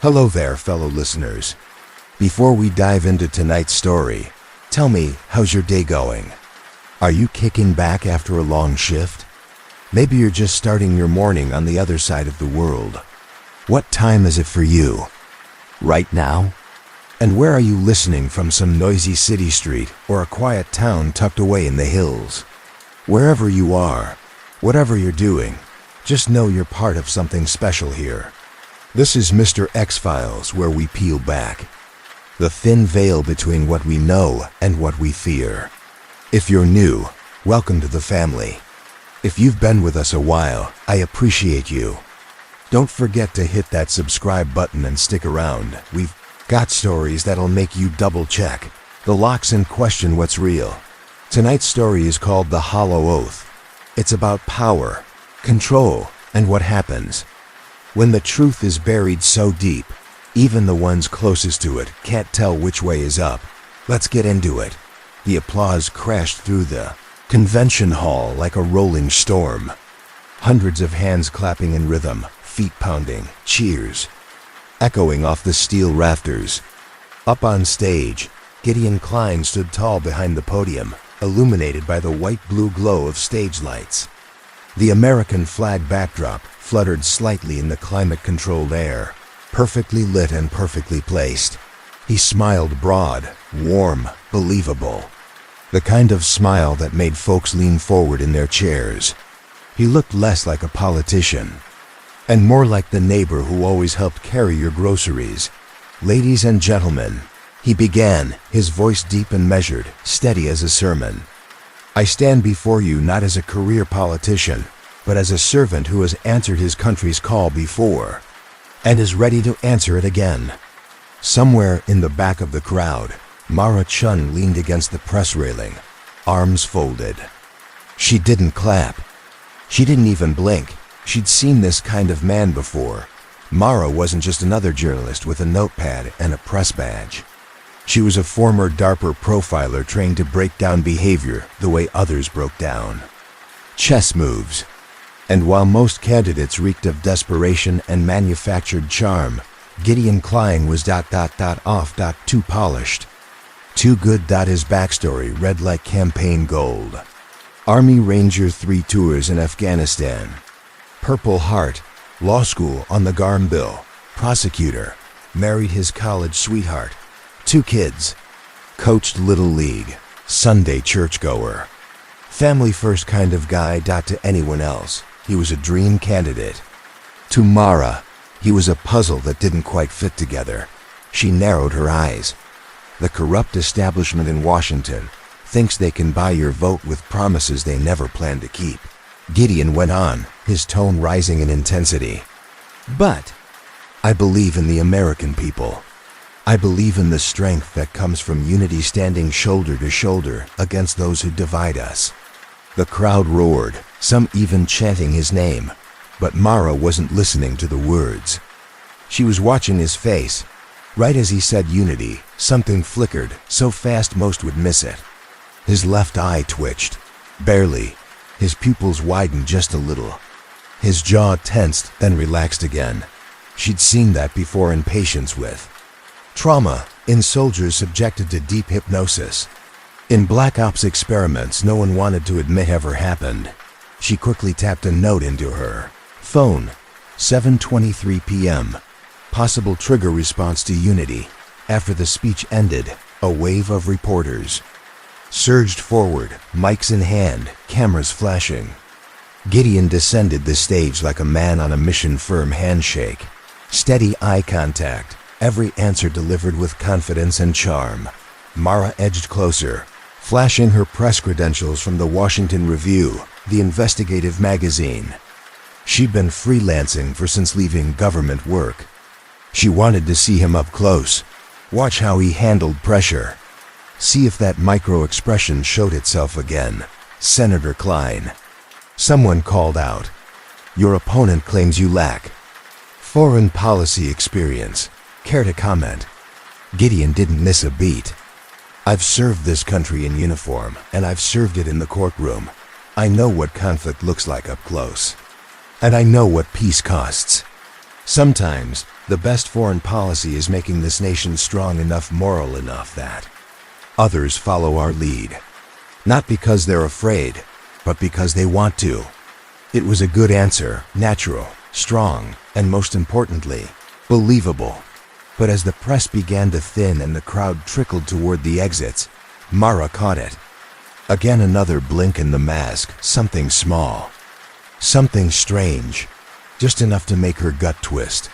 Hello there, fellow listeners. Before we dive into tonight's story, tell me, how's your day going? Are you kicking back after a long shift? Maybe you're just starting your morning on the other side of the world. What time is it for you? Right now? And where are you listening from, some noisy city street or a quiet town tucked away in the hills? Wherever you are, whatever you're doing, just know you're part of something special here. This is Mr.X Files, where we peel back the thin veil between what we know and what we fear. If you're new, welcome to the family. If you've been with us a while, I appreciate you. Don't forget to hit that subscribe button and stick around. We've got stories that'll make you double check the locks and question what's real. Tonight's story is called The Hollow Oath. It's about power, control, and what happens when the truth is buried so deep, even the ones closest to it can't tell which way is up. Let's get into it. The applause crashed through the convention hall like a rolling storm. Hundreds of hands clapping in rhythm, feet pounding, cheers echoing off the steel rafters. Up on stage, Gideon Klein stood tall behind the podium, illuminated by the white-blue glow of stage lights. The American flag backdrop fluttered slightly in the climate-controlled air, perfectly lit and perfectly placed. He smiled broad, warm, believable. The kind of smile that made folks lean forward in their chairs. He looked less like a politician, and more like the neighbor who always helped carry your groceries. Ladies and gentlemen, he began, his voice deep and measured, steady as a sermon. I stand before you not as a career politician, but as a servant who has answered his country's call before, and is ready to answer it again. Somewhere in the back of the crowd, Mara Chun leaned against the press railing, arms folded. She didn't clap. She didn't even blink. She'd seen this kind of man before. Mara wasn't just another journalist with a notepad and a press badge. She was a former DARPA profiler trained to break down behavior the way others broke down chess moves. And while most candidates reeked of desperation and manufactured charm, Gideon Klein was too polished. Too good. His backstory read like campaign gold. Army Ranger 3 tours in Afghanistan. Purple Heart, law school on the Garmbill, prosecutor, married his college sweetheart, 2 kids, coached Little League, Sunday churchgoer. Family first kind of guy. To anyone else, he was a dream candidate. To Mara, he was a puzzle that didn't quite fit together. She narrowed her eyes. The corrupt establishment in Washington thinks they can buy your vote with promises they never plan to keep. Gideon went on, his tone rising in intensity. But I believe in the American people. I believe in the strength that comes from unity, standing shoulder to shoulder against those who divide us. The crowd roared, some even chanting his name, but Mara wasn't listening to the words. She was watching his face. Right as he said unity, something flickered so fast most would miss it. His left eye twitched, barely. His pupils widened just a little. His jaw tensed, then relaxed again. She'd seen that before in patients with trauma, in soldiers subjected to deep hypnosis, in Black Ops experiments no one wanted to admit ever happened. She quickly tapped a note into her phone. 7:23 p.m. Possible trigger response to unity. After the speech ended, a wave of reporters surged forward, mics in hand, cameras flashing. Gideon descended the stage like a man on a mission, firm handshake, steady eye contact, every answer delivered with confidence and charm. Mara edged closer, flashing her press credentials from the Washington Review, the investigative magazine. She'd been freelancing since leaving government work. She wanted to see him up close, watch how he handled pressure, see if that micro-expression showed itself again. Senator Klein. Someone called out, "Your opponent claims you lack foreign policy experience. Care to comment?" Gideon didn't miss a beat. "I've served this country in uniform, and I've served it in the courtroom. I know what conflict looks like up close. And I know what peace costs. Sometimes The best foreign policy is making this nation strong enough, moral enough that others follow our lead. Not because they're afraid, but because they want to. It was a good answer, natural, strong, and most importantly, believable. But as the press began to thin and the crowd trickled toward the exits, Mara caught it. Again another blink in the mask, something small. Something strange. Just enough to make her gut twist.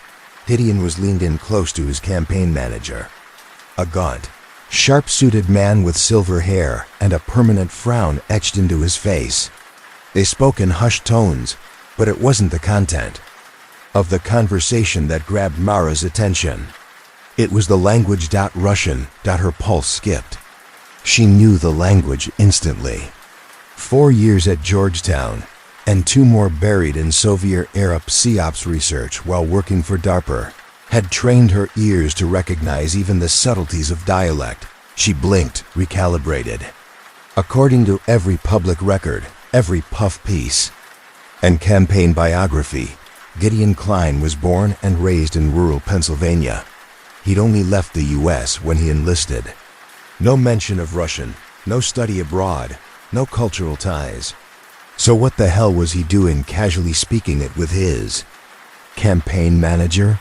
Gideon was leaned in close to his campaign manager. A gaunt, sharp-suited man with silver hair and a permanent frown etched into his face. They spoke in hushed tones, but it wasn't the content of the conversation that grabbed Mara's attention. It was the language. Russian. Her pulse skipped. She knew the language instantly. 4 years at Georgetown, and 2 more buried in Soviet-era PSYOPs research while working for DARPA, had trained her ears to recognize even the subtleties of dialect. She blinked, recalibrated. According to every public record, every puff piece, and campaign biography, Gideon Klein was born and raised in rural Pennsylvania. He'd only left the U.S. when he enlisted. No mention of Russian, no study abroad, no cultural ties. So what the hell was he doing casually speaking it with his campaign manager?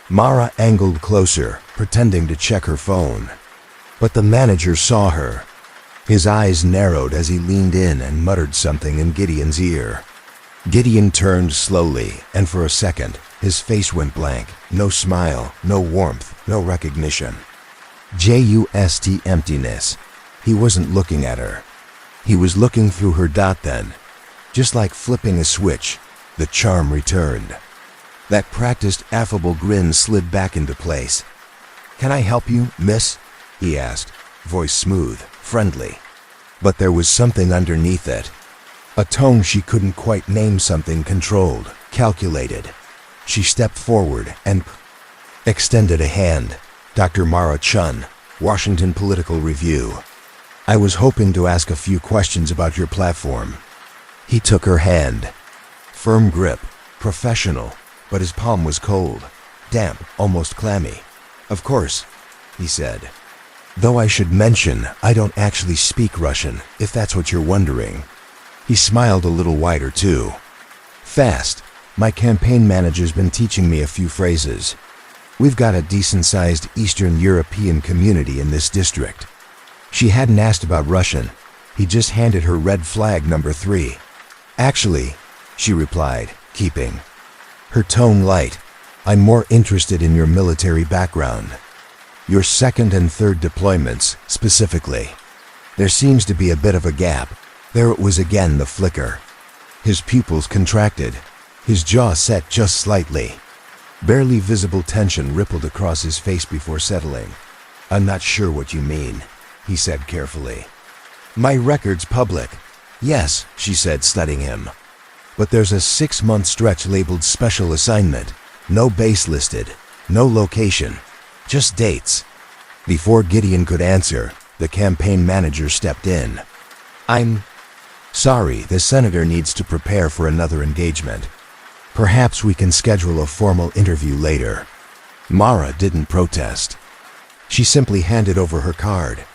Mara angled closer, pretending to check her phone. But the manager saw her. His eyes narrowed as he leaned in and muttered something in Gideon's ear. Gideon turned slowly, and for a second, his face went blank. No smile, no warmth, no recognition. Just emptiness. He wasn't looking at her. He was looking through her. Then, just like flipping a switch, the charm returned. That practiced, affable grin slid back into place. "Can I help you, miss?" he asked, voice smooth, friendly. But there was something underneath it. A tone she couldn't quite name, something controlled, calculated. She stepped forward and extended a hand. "Dr. Mara Chun, Washington Political Review. I was hoping to ask a few questions about your platform." He took her hand. Firm grip, professional, but his palm was cold, damp, almost clammy. "Of course," he said. "Though I should mention, I don't actually speak Russian, if that's what you're wondering." He smiled a little wider too. "Fast. My campaign manager's been teaching me a few phrases. We've got a decent-sized Eastern European community in this district." She hadn't asked about Russian. He just handed her red flag number 3. "Actually," she replied, keeping her tone light, "I'm more interested in your military background. Your 2nd and 3rd deployments, specifically. There seems to be a bit of a gap." There it was again, the flicker. His pupils contracted. His jaw set just slightly. Barely visible tension rippled across his face before settling. "I'm not sure what you mean," he said carefully. "My record's public." "Yes," she said, studying him. "But there's a 6-month stretch labeled special assignment. No base listed, no location, just dates." Before Gideon could answer, the campaign manager stepped in. "I'm sorry, the senator needs to prepare for another engagement. Perhaps we can schedule a formal interview later." Mara didn't protest. She simply handed over her card.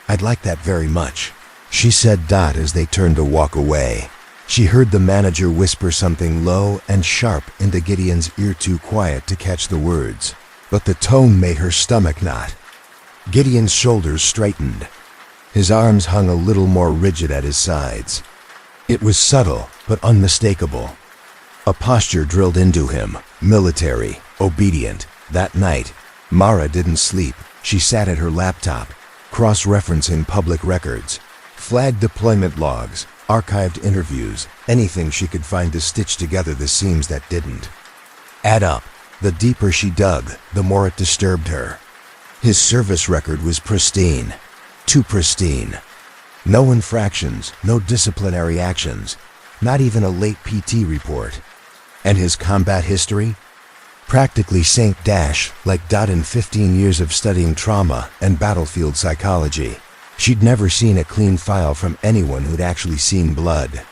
"I'd like that very much," she said. As they turned to walk away, she heard the manager whisper something low and sharp into Gideon's ear, too quiet to catch the words, but the tone made her stomach knot. Gideon's shoulders straightened. His arms hung a little more rigid at his sides. It was subtle, but unmistakable. A posture drilled into him, military, obedient. That night, Mara didn't sleep. She sat at her laptop, cross-referencing public records, flagged deployment logs, archived interviews, anything she could find to stitch together the seams that didn't add up. The deeper she dug, the more it disturbed her. His service record was pristine. Too pristine. No infractions, no disciplinary actions, not even a late PT report. And his combat history? Practically Saint Dash, like in 15 years of studying trauma and battlefield psychology. She'd never seen a clean file from anyone who'd actually seen blood.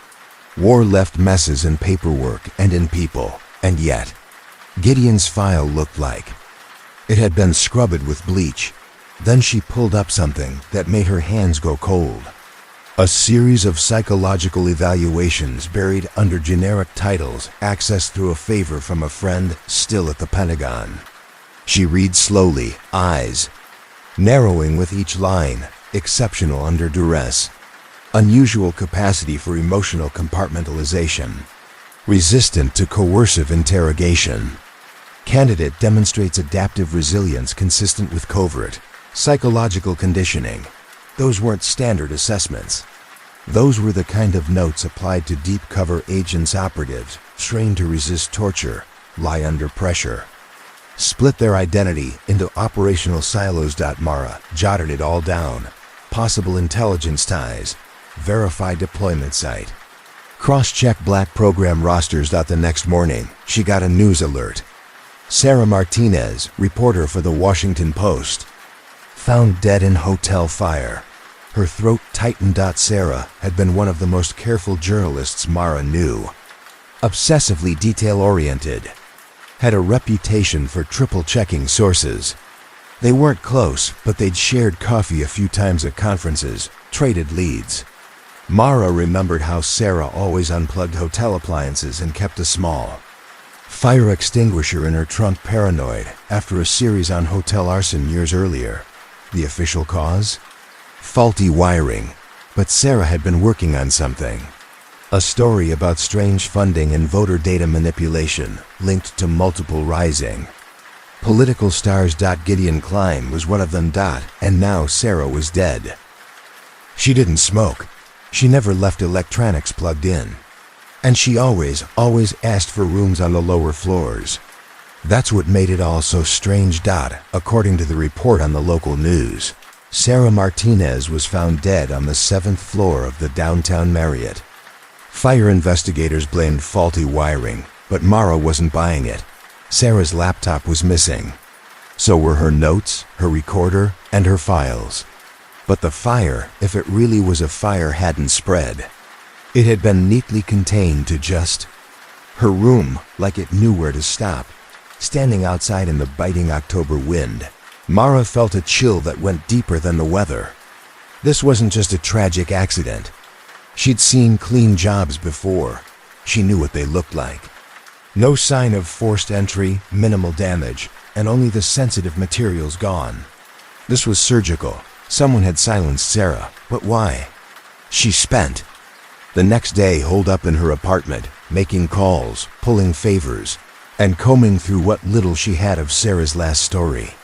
War left messes in paperwork and in people, and yet, Gideon's file looked like. It had been scrubbed with bleach. Then she pulled up something that made her hands go cold. A series of psychological evaluations buried under generic titles accessed through a favor from a friend still at the Pentagon. She reads slowly, eyes narrowing with each line, exceptional under duress, unusual capacity for emotional compartmentalization, resistant to coercive interrogation. Candidate demonstrates adaptive resilience consistent with covert, psychological conditioning. Those weren't standard assessments. Those were the kind of notes applied to deep cover agents operatives trained to resist torture, lie under pressure, split their identity into operational silos. Mara jotted it all down. Possible intelligence ties, verify deployment site, cross-check black program rosters. The next morning, she got a news alert. Sarah Martinez, reporter for the Washington Post, found dead in hotel fire. Her throat tightened. Sarah had been one of the most careful journalists Mara knew. Obsessively detail-oriented. Had a reputation for triple-checking sources. They weren't close, but they'd shared coffee a few times at conferences, traded leads. Mara remembered how Sarah always unplugged hotel appliances and kept a small fire extinguisher in her trunk. Paranoid after a series on hotel arson years earlier. The official cause? Faulty wiring. But Sarah had been working on something. A story about strange funding and voter data manipulation linked to multiple rising political stars. Gideon Klein was one of them. And now Sarah was dead. She didn't smoke. She never left electronics plugged in. And she always asked for rooms on the lower floors. That's what made it all so strange. According to the report on the local news, Sarah Martinez was found dead on the 7th floor of the downtown Marriott. Fire investigators blamed faulty wiring, but Mara wasn't buying it. Sarah's laptop was missing. So were her notes, her recorder, and her files. But the fire, if it really was a fire, hadn't spread. It had been neatly contained to just her room, like it knew where to stop. Standing outside in the biting October wind, Mara felt a chill that went deeper than the weather. This wasn't just a tragic accident. She'd seen clean jobs before. She knew what they looked like. No sign of forced entry, minimal damage, and only the sensitive materials gone. This was surgical. Someone had silenced Sarah, but why? She spent the next day holed up in her apartment, making calls, pulling favors, and combing through what little she had of Sarah's last story.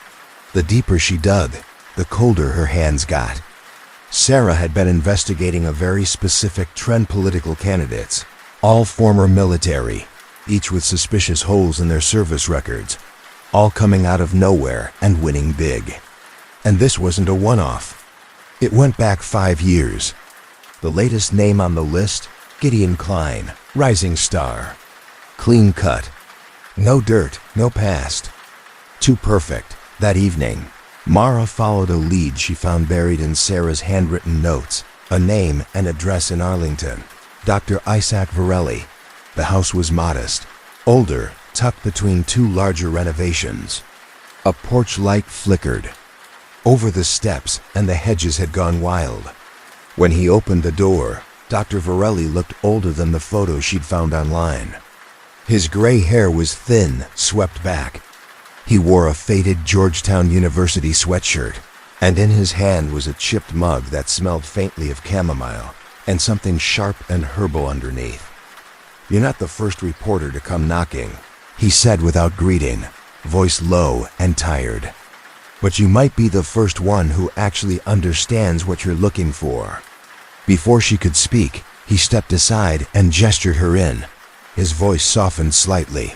The deeper she dug, the colder her hands got. Sarah had been investigating a very specific trend: political candidates, all former military, each with suspicious holes in their service records, all coming out of nowhere and winning big. And this wasn't a one-off. It went back 5 years. The latest name on the list, Gideon Klein, rising star. Clean cut. No dirt, no past. Too perfect. That evening, Mara followed a lead she found buried in Sarah's handwritten notes, a name and address in Arlington. Dr. Isaac Varelli. The house was modest, older, tucked between 2 larger renovations. A porch light flickered over the steps, and the hedges had gone wild. When he opened the door, Dr. Varelli looked older than the photo she'd found online. His gray hair was thin, swept back. He wore a faded Georgetown University sweatshirt, and in his hand was a chipped mug that smelled faintly of chamomile, and something sharp and herbal underneath. "You're not the first reporter to come knocking," he said without greeting, voice low and tired. "But you might be the first one who actually understands what you're looking for." Before she could speak, he stepped aside and gestured her in. His voice softened slightly.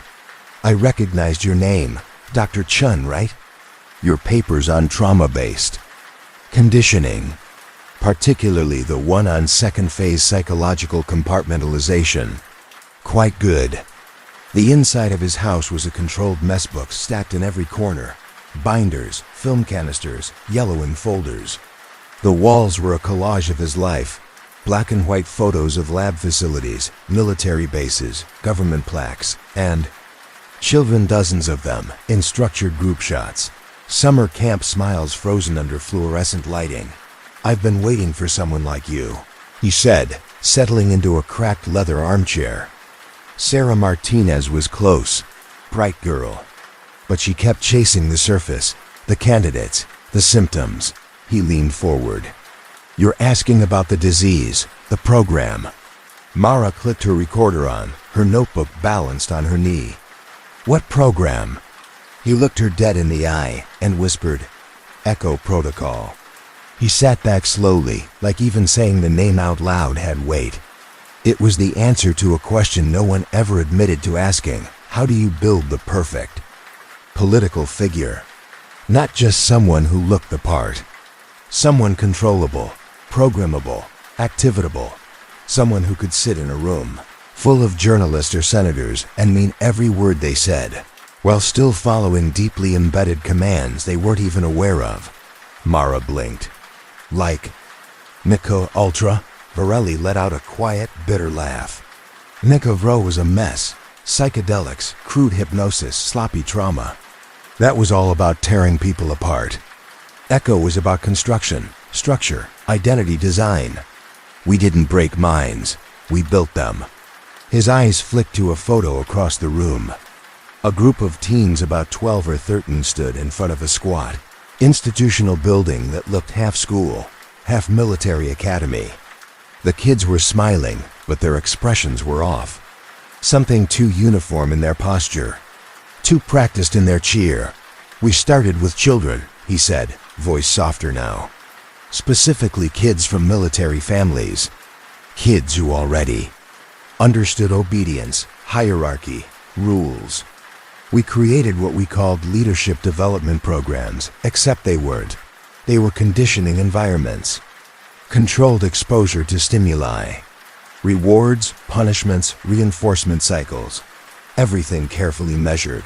"I recognized your name. Dr. Chun, right? Your papers on trauma-based conditioning, particularly the one on second-phase psychological compartmentalization. Quite good." The inside of his house was a controlled mess book stacked in every corner. Binders, film canisters, yellowing folders. The walls were a collage of his life. Black and white photos of lab facilities, military bases, government plaques, and Children, dozens of them, in structured group shots. Summer camp smiles frozen under fluorescent lighting. "I've been waiting for someone like you," he said, settling into a cracked leather armchair. Sarah Martinez was close, bright girl. But she kept chasing the surface, the candidates, the symptoms. He leaned forward. "You're asking about the disease, the program." Mara clicked her recorder on, her notebook balanced on her knee. "What program?" He looked her dead in the eye and whispered, "Echo Protocol." He sat back slowly, like even saying the name out loud had weight. It was the answer to a question no one ever admitted to asking. How do you build the perfect political figure? Not just someone who looked the part. Someone controllable, programmable, activitable. Someone who could sit in a room full of journalists or senators and mean every word they said, while still following deeply embedded commands they weren't even aware of. Mara blinked. "Like Nika Ultra?" Varelli let out a quiet, bitter laugh. Nikavro was a mess. Psychedelics, crude hypnosis, sloppy trauma. That was all about tearing people apart. Echo was about construction, structure, identity design. We didn't break minds, we built them. His eyes flicked to a photo across the room. A group of teens about 12 or 13 stood in front of a squat, institutional building that looked half school, half military academy. The kids were smiling, but their expressions were off. Something too uniform in their posture, too practiced in their cheer. "We started with children," he said, voice softer now. "Specifically kids from military families. Kids who already understood obedience, hierarchy, rules. We created what we called leadership development programs, except they weren't. They were conditioning environments. Controlled exposure to stimuli. Rewards, punishments, reinforcement cycles. Everything carefully measured."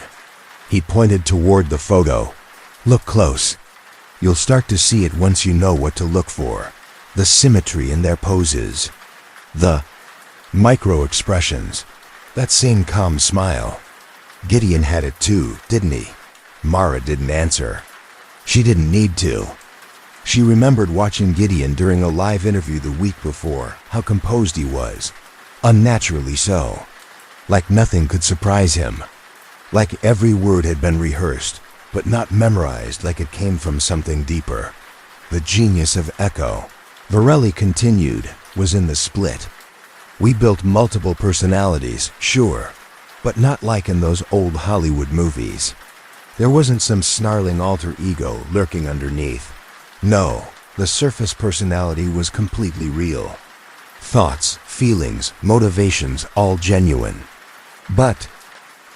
He pointed toward the photo. "Look close. You'll start to see it once you know what to look for. The symmetry in their poses. The micro-expressions. That same calm smile. Gideon had it too, didn't he?" Mara didn't answer. She didn't need to. She remembered watching Gideon during a live interview the week before, how composed he was. Unnaturally so. Like nothing could surprise him. Like every word had been rehearsed, but not memorized, like it came from something deeper. The genius of Echo, Varelli continued, was in the split. "We built multiple personalities, sure, but not like in those old Hollywood movies. There wasn't some snarling alter ego lurking underneath. No, the surface personality was completely real. Thoughts, feelings, motivations, all genuine. But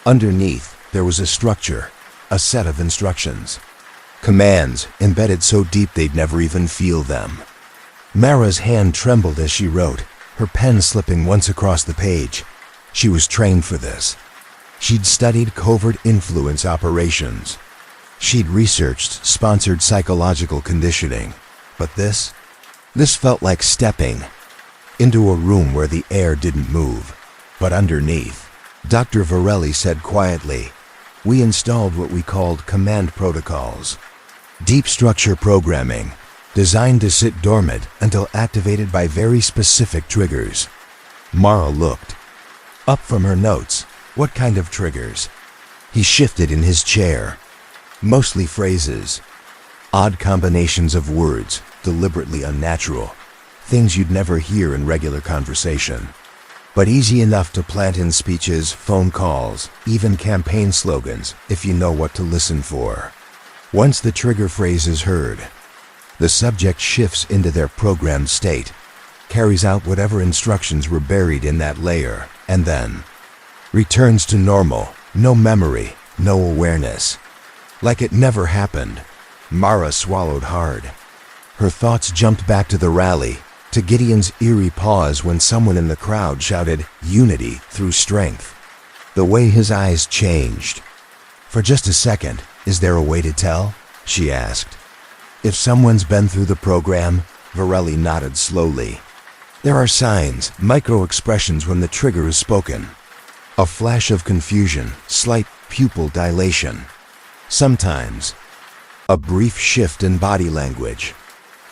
underneath, there was a structure, a set of instructions. Commands embedded so deep they'd never even feel them." Mara's hand trembled as she wrote, her pen slipping once across the page. She was trained for this. She'd studied covert influence operations. She'd researched sponsored psychological conditioning. But this felt like stepping into a room where the air didn't move. But underneath, Dr. Varelli said quietly, "We installed what we called command protocols. Deep structure programming, designed to sit dormant until activated by very specific triggers." Mara looked up from her notes. What kind of triggers? He shifted in his chair. Mostly phrases. Odd combinations of words, deliberately unnatural. Things you'd never hear in regular conversation. But easy enough to plant in speeches, phone calls, even campaign slogans, if you know what to listen for. Once the trigger phrase is heard, the subject shifts into their programmed state, carries out whatever instructions were buried in that layer, and then returns to normal. No memory, no awareness. Like it never happened. Mara swallowed hard. Her thoughts jumped back to the rally, to Gideon's eerie pause when someone in the crowd shouted, "Unity through strength." The way his eyes changed. "For just a second, is there a way to tell?" she asked. "If someone's been through the program," Varelli nodded slowly. "There are signs, micro-expressions when the trigger is spoken. A flash of confusion, slight pupil dilation. Sometimes, a brief shift in body language.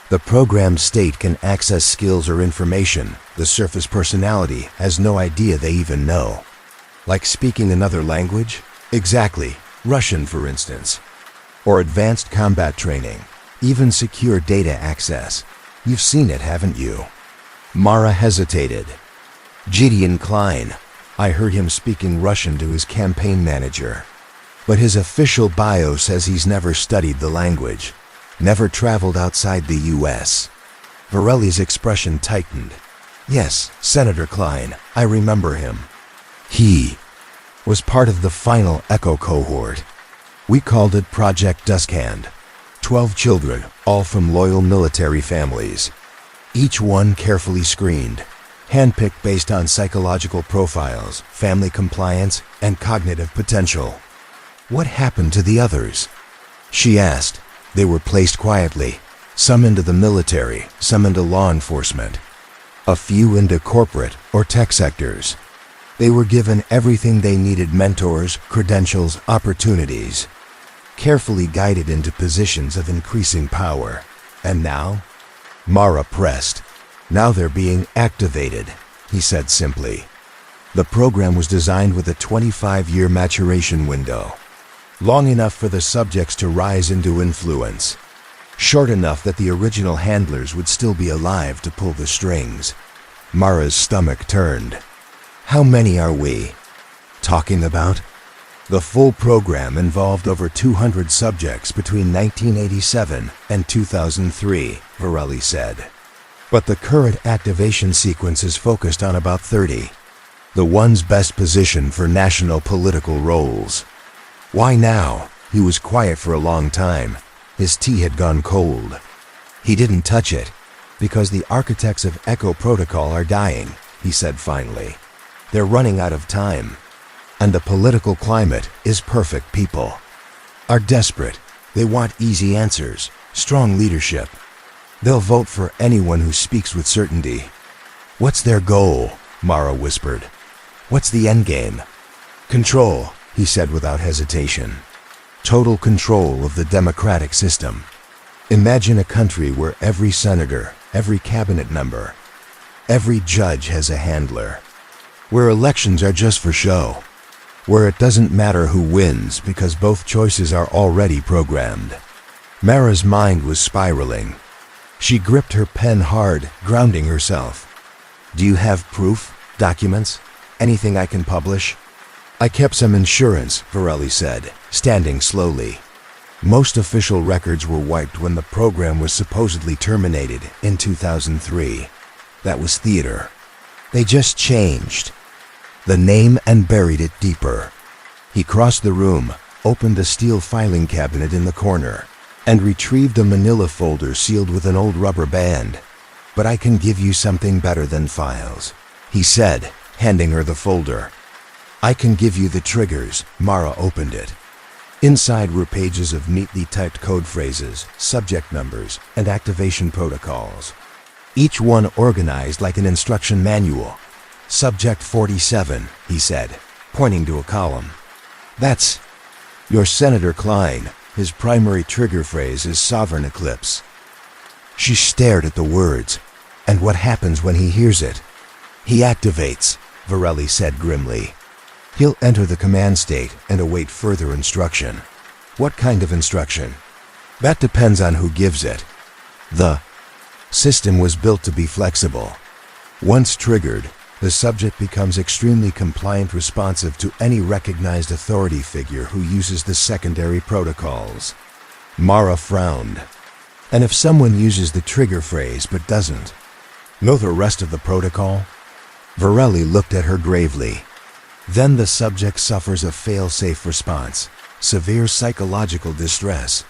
The programmed state can access skills or information the surface personality has no idea they even know. Like speaking another language? Exactly, Russian for instance. Or advanced combat training, even secure data access. You've seen it, haven't you? Mara hesitated. Gideon Klein. I heard him speaking Russian to his campaign manager. But his official bio says he's never studied the language, never traveled outside the US. Varelli's expression tightened. Yes, Senator Klein, I remember him. He was part of the final Echo cohort. We called it Project Duskhand. 12 children, all from loyal military families. Each one carefully screened, handpicked based on psychological profiles, family compliance, and cognitive potential. What happened to the others? She asked. They were placed quietly, some into the military, some into law enforcement, a few into corporate or tech sectors. They were given everything they needed: mentors, credentials, opportunities, carefully guided into positions of increasing power. And now? Mara pressed. Now they're being activated, he said simply. The program was designed with a 25-year maturation window, long enough for the subjects to rise into influence, short enough that the original handlers would still be alive to pull the strings. Mara's stomach turned. How many are we talking about? The full program involved over 200 subjects between 1987 and 2003, Varelli said. But the current activation sequence is focused on about 30, the ones best positioned for national political roles. Why now? He was quiet for a long time. His tea had gone cold. He didn't touch it, because the architects of Echo Protocol are dying, he said finally. They're running out of time. And the political climate is perfect. People are desperate. They want easy answers, strong leadership. They'll vote for anyone who speaks with certainty. What's their goal? Mara whispered. What's the endgame? Control, he said without hesitation. Total control of the democratic system. Imagine a country where every senator, every cabinet member, every judge has a handler. Where elections are just for show. Where it doesn't matter who wins because both choices are already programmed. Mara's mind was spiraling. She gripped her pen hard, grounding herself. Do you have proof? Documents? Anything I can publish? I kept some insurance, Varelli said, standing slowly. Most official records were wiped when the program was supposedly terminated in 2003. That was theater. They just changed the name and buried it deeper. He crossed the room, opened a steel filing cabinet in the corner, and retrieved a manila folder sealed with an old rubber band. But I can give you something better than files, he said, handing her the folder. I can give you the triggers. Mara opened it. Inside were pages of neatly typed code phrases, subject numbers, and activation protocols. Each one organized like an instruction manual. Subject 47, he said, pointing to a column. That's your Senator Klein. His primary trigger phrase is sovereign eclipse. She stared at the words. And what happens when he hears it? He activates, Varelli said grimly. He'll enter the command state and await further instruction. What kind of instruction? That depends on who gives it. The system was built to be flexible. Once triggered, the subject becomes extremely compliant, responsive to any recognized authority figure who uses the secondary protocols. Mara frowned. And if someone uses the trigger phrase but doesn't know the rest of the protocol? Varelli looked at her gravely. Then the subject suffers a fail-safe response, severe psychological distress,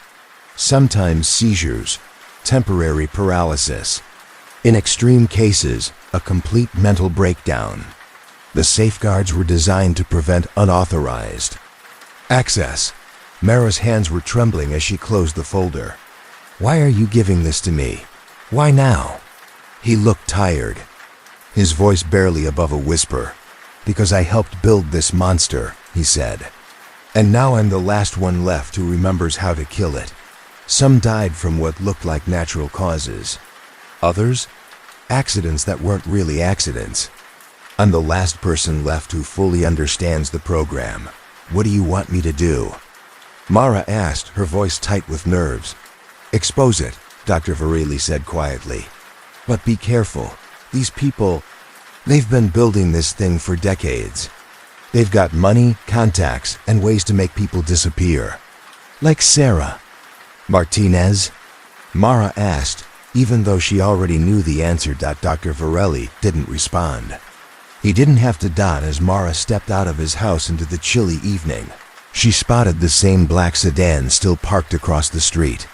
sometimes seizures, temporary paralysis. In extreme cases, a complete mental breakdown. The safeguards were designed to prevent unauthorized access. Mara's hands were trembling as she closed the folder. Why are you giving this to me? Why now? He looked tired, his voice barely above a whisper. Because I helped build this monster, he said. And now I'm the last one left who remembers how to kill it. Some died from what looked like natural causes. Others, accidents that weren't really accidents. I'm the last person left who fully understands the program. What do you want me to do? Mara asked, her voice tight with nerves. Expose it, Dr. Varela said quietly. But be careful. These people, they've been building this thing for decades. They've got money, contacts, and ways to make people disappear. Like Sarah. Martinez? Mara asked, even though she already knew the answer. Dr. Varela didn't respond. He didn't have to dot as Mara stepped out of his house into the chilly evening. She spotted the same black sedan still parked across the street.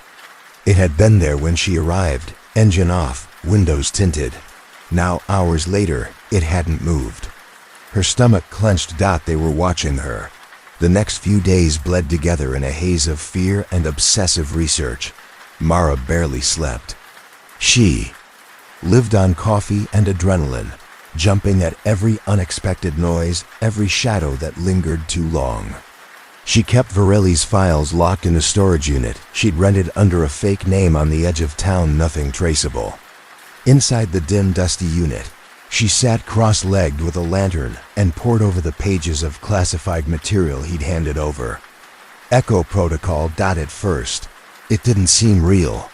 It had been there when she arrived, engine off, windows tinted. Now, hours later, it hadn't moved. Her stomach clenched. They were watching her. The next few days bled together in a haze of fear and obsessive research. Mara barely slept. She lived on coffee and adrenaline, jumping at every unexpected noise, every shadow that lingered too long. She kept Varela's files locked in a storage unit she'd rented under a fake name on the edge of town, nothing traceable. Inside the dim, dusty unit, she sat cross-legged with a lantern and pored over the pages of classified material he'd handed over. Echo protocol. At first, it didn't seem real.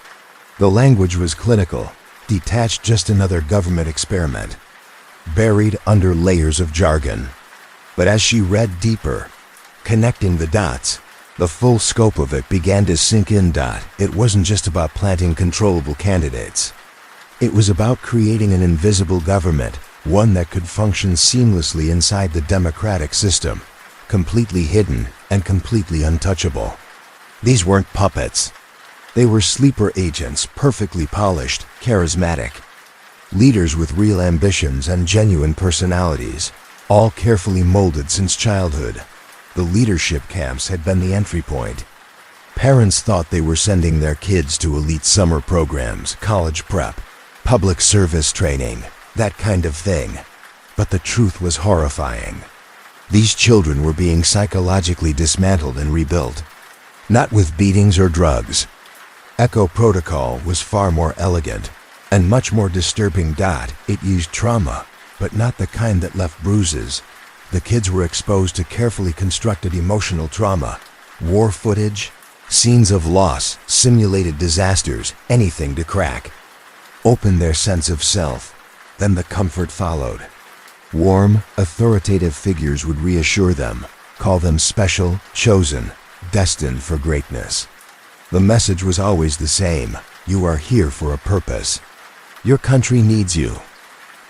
The language was clinical, detached, just another government experiment, buried under layers of jargon. But as she read deeper, connecting the dots, the full scope of it began to sink in. It wasn't just about planting controllable candidates. It was about creating an invisible government, one that could function seamlessly inside the democratic system, completely hidden and completely untouchable. These weren't puppets. They were sleeper agents, perfectly polished, charismatic. Leaders with real ambitions and genuine personalities, all carefully molded since childhood. The leadership camps had been the entry point. Parents thought they were sending their kids to elite summer programs, college prep, public service training, that kind of thing. But the truth was horrifying. These children were being psychologically dismantled and rebuilt. Not with beatings or drugs. Echo protocol was far more elegant and much more disturbing. It used trauma, but not the kind that left bruises. The kids were exposed to carefully constructed emotional trauma, war footage, scenes of loss, simulated disasters, anything to crack open their sense of self. Then the comfort followed. Warm, authoritative figures would reassure them, call them special, chosen, destined for greatness. The message was always the same: you are here for a purpose. Your country needs you.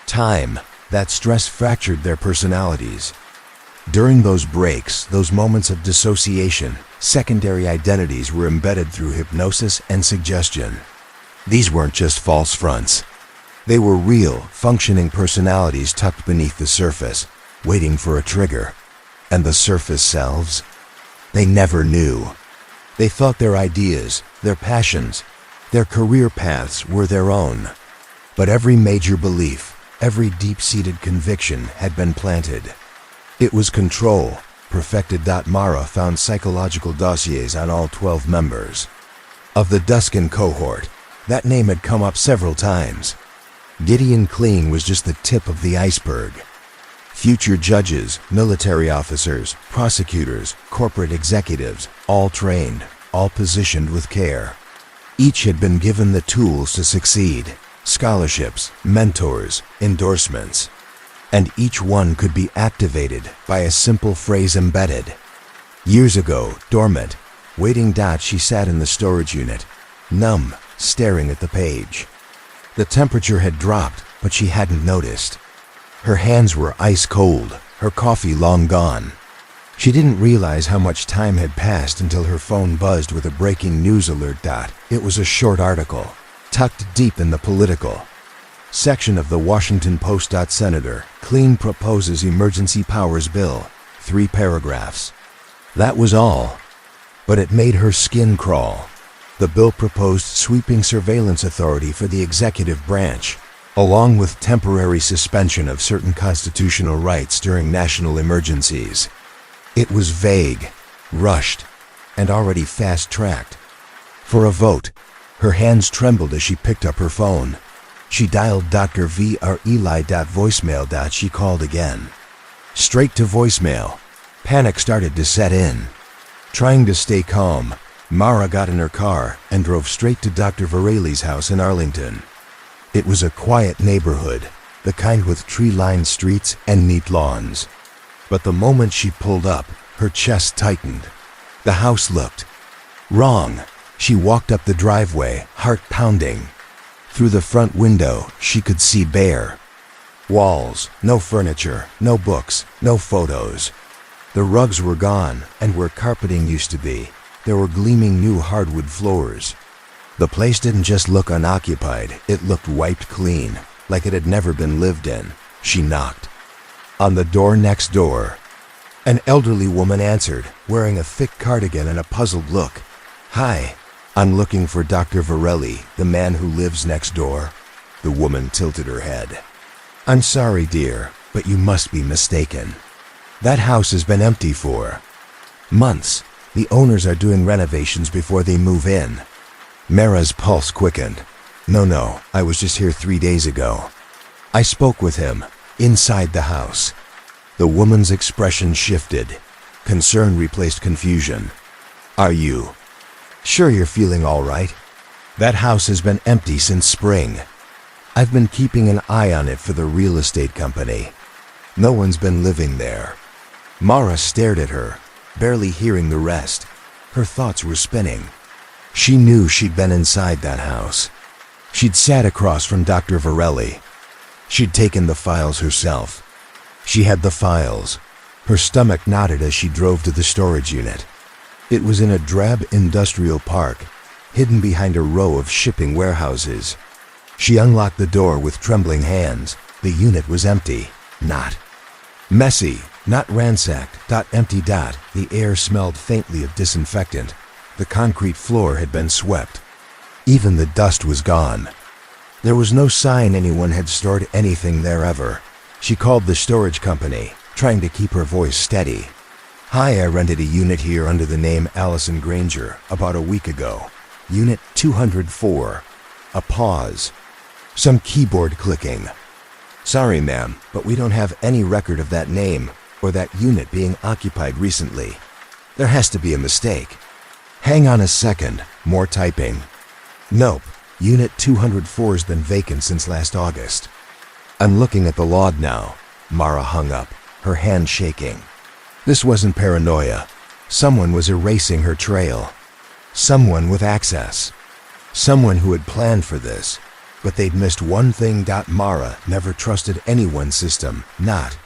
Time. That stress fractured their personalities. During those breaks, those moments of dissociation, secondary identities were embedded through hypnosis and suggestion. These weren't just false fronts. They were real, functioning personalities tucked beneath the surface, waiting for a trigger. And the surface selves? They never knew. They thought their ideas, their passions, their career paths were their own. But every major belief, every deep-seated conviction had been planted. It was control, perfected. Mara found psychological dossiers on all 12 members. Of the Duskin cohort, that name had come up several times. Gideon Kling was just the tip of the iceberg. Future judges, military officers, prosecutors, corporate executives, all trained, all positioned with care. Each had been given the tools to succeed: scholarships, mentors, endorsements. And each one could be activated by a simple phrase embedded. Years ago, dormant, waiting. She sat in the storage unit, numb, staring at the page. The temperature had dropped, but she hadn't noticed. Her hands were ice cold, her coffee long gone. She didn't realize how much time had passed until her phone buzzed with a breaking news alert. It was a short article, tucked deep in the political section of the Washington Post. Senator Kling proposes emergency powers bill. 3 paragraphs. That was all. But it made her skin crawl. The bill proposed sweeping surveillance authority for the executive branch, along with temporary suspension of certain constitutional rights during national emergencies. It was vague, rushed, and already fast-tracked. For a vote, her hands trembled as she picked up her phone. She dialed Dr. V.R. Eli. Voicemail. She called again. Straight to voicemail. Panic started to set in. Trying to stay calm, Mara got in her car and drove straight to Dr. Varelli's house in Arlington. It was a quiet neighborhood, the kind with tree-lined streets and neat lawns. But the moment she pulled up, her chest tightened. The house looked wrong. She walked up the driveway, heart pounding. Through the front window, she could see bare walls, no furniture, no books, no photos. The rugs were gone, and where carpeting used to be, there were gleaming new hardwood floors. The place didn't just look unoccupied, it looked wiped clean, like it had never been lived in. She knocked. On the door next door, an elderly woman answered, wearing a thick cardigan and a puzzled look. "Hi, I'm looking for Dr. Varelli, the man who lives next door." The woman tilted her head. "I'm sorry, dear, but you must be mistaken. That house has been empty for months. The owners are doing renovations before they move in." Mara's pulse quickened. No, I was just here 3 days ago. I spoke with him, inside the house." The woman's expression shifted. Concern replaced confusion. "Are you sure you're feeling all right? That house has been empty since spring. I've been keeping an eye on it for the real estate company. No one's been living there." Mara stared at her, barely hearing the rest. Her thoughts were spinning. She knew she'd been inside that house. She'd sat across from Dr. Varelli. She'd taken the files herself. She had the files. Her stomach knotted as she drove to the storage unit. It was in a drab industrial park, hidden behind a row of shipping warehouses. She unlocked the door with trembling hands. The unit was empty. Not messy, not ransacked, empty. The air smelled faintly of disinfectant. The concrete floor had been swept. Even the dust was gone. There was no sign anyone had stored anything there ever. She called the storage company, trying to keep her voice steady. "Hi, I rented a unit here under the name Allison Granger about a week ago. Unit 204. A pause. Some keyboard clicking. "Sorry, ma'am, but we don't have any record of that name or that unit being occupied recently. There has to be a mistake." "Hang on a second." More typing. "Nope. Unit 204's been vacant since last August." "I'm looking at the log now." Mara hung up, her hand shaking. This wasn't paranoia. Someone was erasing her trail. Someone with access. Someone who had planned for this. But they'd missed one thing. Mara never trusted anyone's system, not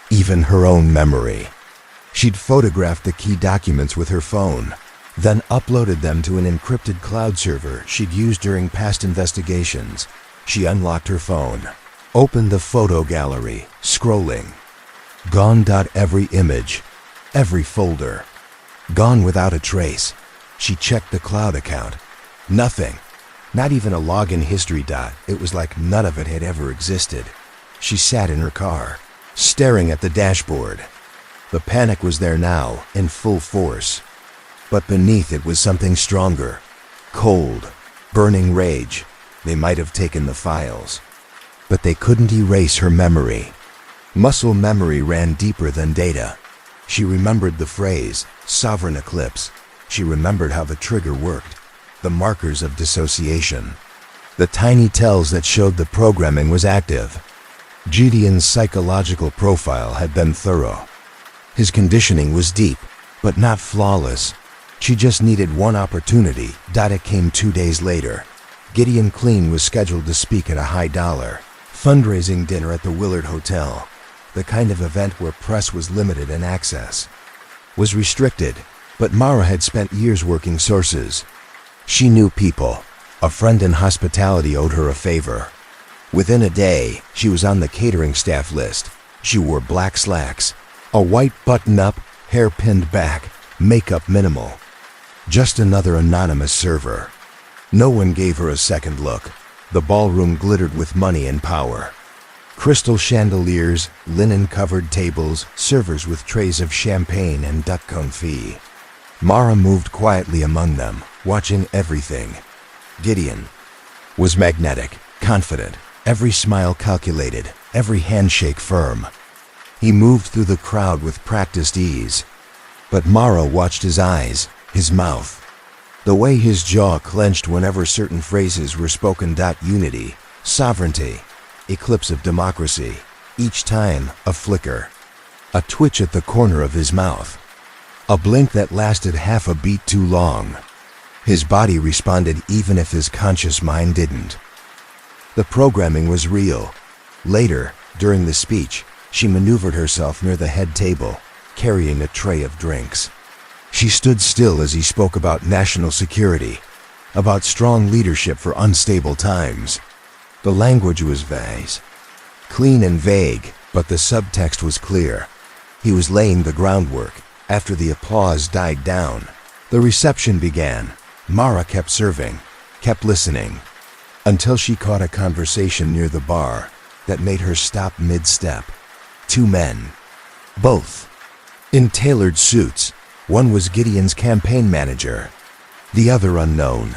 even her own memory. She'd photographed the key documents with her phone, then uploaded them to an encrypted cloud server she'd used during past investigations. She unlocked her phone, opened the photo gallery, scrolling. Gone. Every image, every folder, gone without a trace. She checked the cloud account. Nothing. Not even a login history. It was like none of it had ever existed. She sat in her car, staring at the dashboard. The panic was there now, in full force. But beneath it was something stronger. Cold, burning rage. They might have taken the files, but they couldn't erase her memory. Muscle memory ran deeper than data. She remembered the phrase, sovereign eclipse. She remembered how the trigger worked, the markers of dissociation, the tiny tells that showed the programming was active. Gideon's psychological profile had been thorough. His conditioning was deep, but not flawless. She just needed one opportunity. It came 2 days later. Gideon Kleen was scheduled to speak at a high-dollar fundraising dinner at the Willard Hotel, the kind of event where press was limited and access was restricted. But Mara had spent years working sources. She knew people. A friend in hospitality owed her a favor. Within a day, she was on the catering staff list. She wore black slacks, a white button-up, hair pinned back, makeup minimal. Just another anonymous server. No one gave her a second look. The ballroom glittered with money and power. Crystal chandeliers, linen-covered tables, servers with trays of champagne and duck confit. Mara moved quietly among them, watching everything. Gideon was magnetic, confident, every smile calculated, every handshake firm. He moved through the crowd with practiced ease. But Mara watched his eyes, his mouth, the way his jaw clenched whenever certain phrases were spoken. Unity, sovereignty, eclipse of democracy, each time a flicker, a twitch at the corner of his mouth, a blink that lasted half a beat too long. His body responded even if his conscious mind didn't. The programming was real. Later, during the speech, she maneuvered herself near the head table, carrying a tray of drinks. She stood still as he spoke about national security, about strong leadership for unstable times. The language was vague, clean and vague, but the subtext was clear. He was laying the groundwork. After the applause died down, the reception began. Mara kept serving, kept listening, until she caught a conversation near the bar that made her stop mid-step. Two men, both in tailored suits. One was Gideon's campaign manager, the other unknown.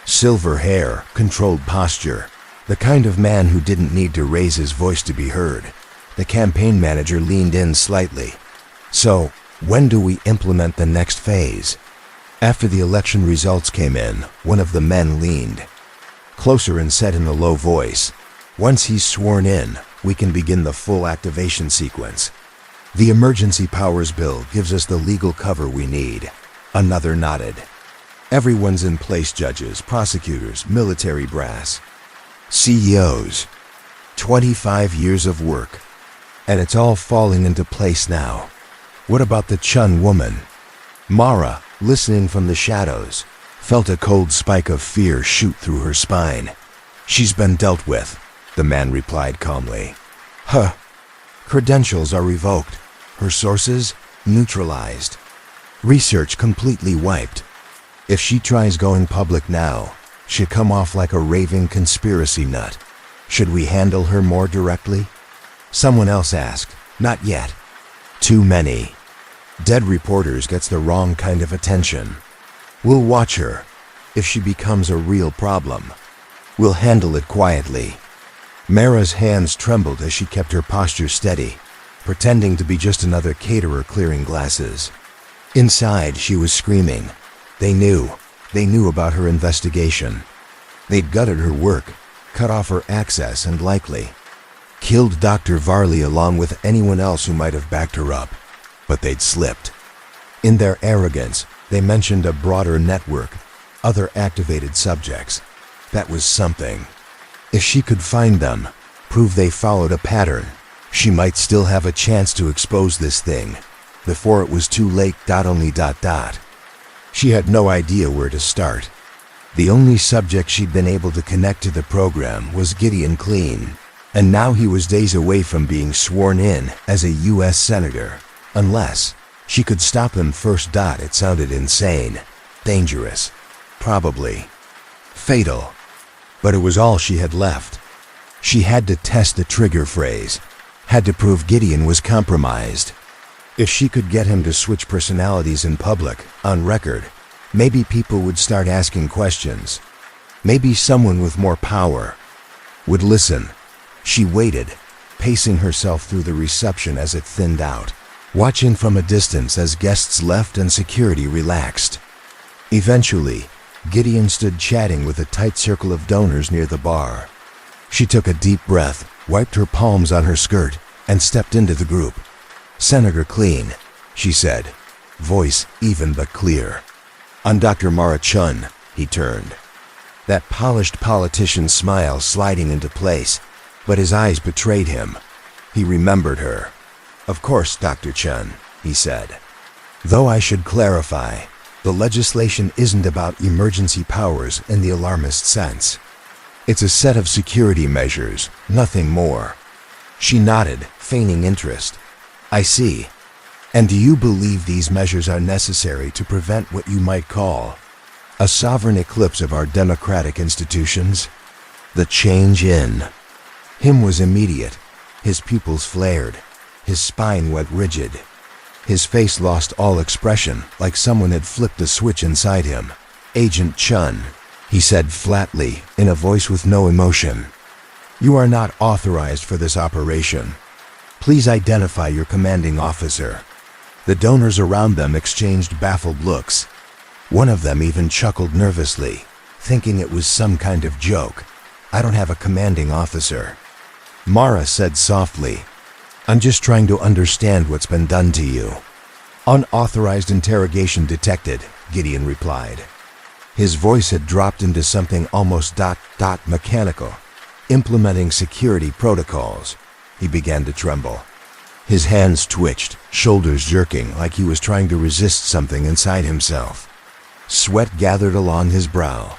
Silver hair, controlled posture, the kind of man who didn't need to raise his voice to be heard. The campaign manager leaned in slightly. "So, when do we implement the next phase?" After the election results came in, one of the men leaned closer and said in a low voice, "Once he's sworn in, we can begin the full activation sequence. The emergency powers bill gives us the legal cover we need." Another nodded. "Everyone's in place: judges, prosecutors, military brass, CEOs. 25 years of work. And it's all falling into place now. What about the Chun woman?" Mara, listening from the shadows, felt a cold spike of fear shoot through her spine. "She's been dealt with," the man replied calmly. "Huh. Credentials are revoked. Her sources neutralized. Research completely wiped. If she tries going public now, she'll come off like a raving conspiracy nut. Should we handle her more directly?" Someone else asked. "Not yet. Too many. Dead reporters gets the wrong kind of attention. We'll watch her. If she becomes a real problem, we'll handle it quietly." Mara's hands trembled as she kept her posture steady, pretending to be just another caterer clearing glasses. Inside, she was screaming. They knew about her investigation. They'd gutted her work, cut off her access, and likely killed Dr. Varley along with anyone else who might have backed her up. But they'd slipped. In their arrogance, they mentioned a broader network, other activated subjects. That was something. If she could find them, prove they followed a pattern, she might still have a chance to expose this thing before it was too late. She had no idea where to start. The only subject she'd been able to connect to the program was Gideon Clean, and now he was days away from being sworn in as a U.S. Senator. Unless she could stop him first. It sounded insane, dangerous, probably fatal. But it was all she had left. She had to test the trigger phrase, had to prove Gideon was compromised. If she could get him to switch personalities in public, on record, maybe people would start asking questions. Maybe someone with more power would listen. She waited, pacing herself through the reception as it thinned out, watching from a distance as guests left and security relaxed. Eventually, Gideon stood chatting with a tight circle of donors near the bar. She took a deep breath, wiped her palms on her skirt, and stepped into the group. "Senator Clean," she said, voice even but clear. "On Dr. Mara Chun," he turned, that polished politician's smile sliding into place, but his eyes betrayed him. He remembered her. "Of course, Dr. Chun," he said. "Though I should clarify, the legislation isn't about emergency powers in the alarmist sense. It's a set of security measures, nothing more." She nodded, feigning interest. "I see. And do you believe these measures are necessary to prevent what you might call a sovereign eclipse of our democratic institutions?" The change in him was immediate. His pupils flared. His spine went rigid. His face lost all expression, like someone had flipped a switch inside him. "Agent Chun," he said flatly, in a voice with no emotion. "You are not authorized for this operation. Please identify your commanding officer." The donors around them exchanged baffled looks. One of them even chuckled nervously, thinking it was some kind of joke. "I don't have a commanding officer." Mara said softly, "I'm just trying to understand what's been done to you." "Unauthorized interrogation detected," Gideon replied. His voice had dropped into something almost mechanical. "Implementing security protocols." He began to tremble. His hands twitched, shoulders jerking like he was trying to resist something inside himself. Sweat gathered along his brow.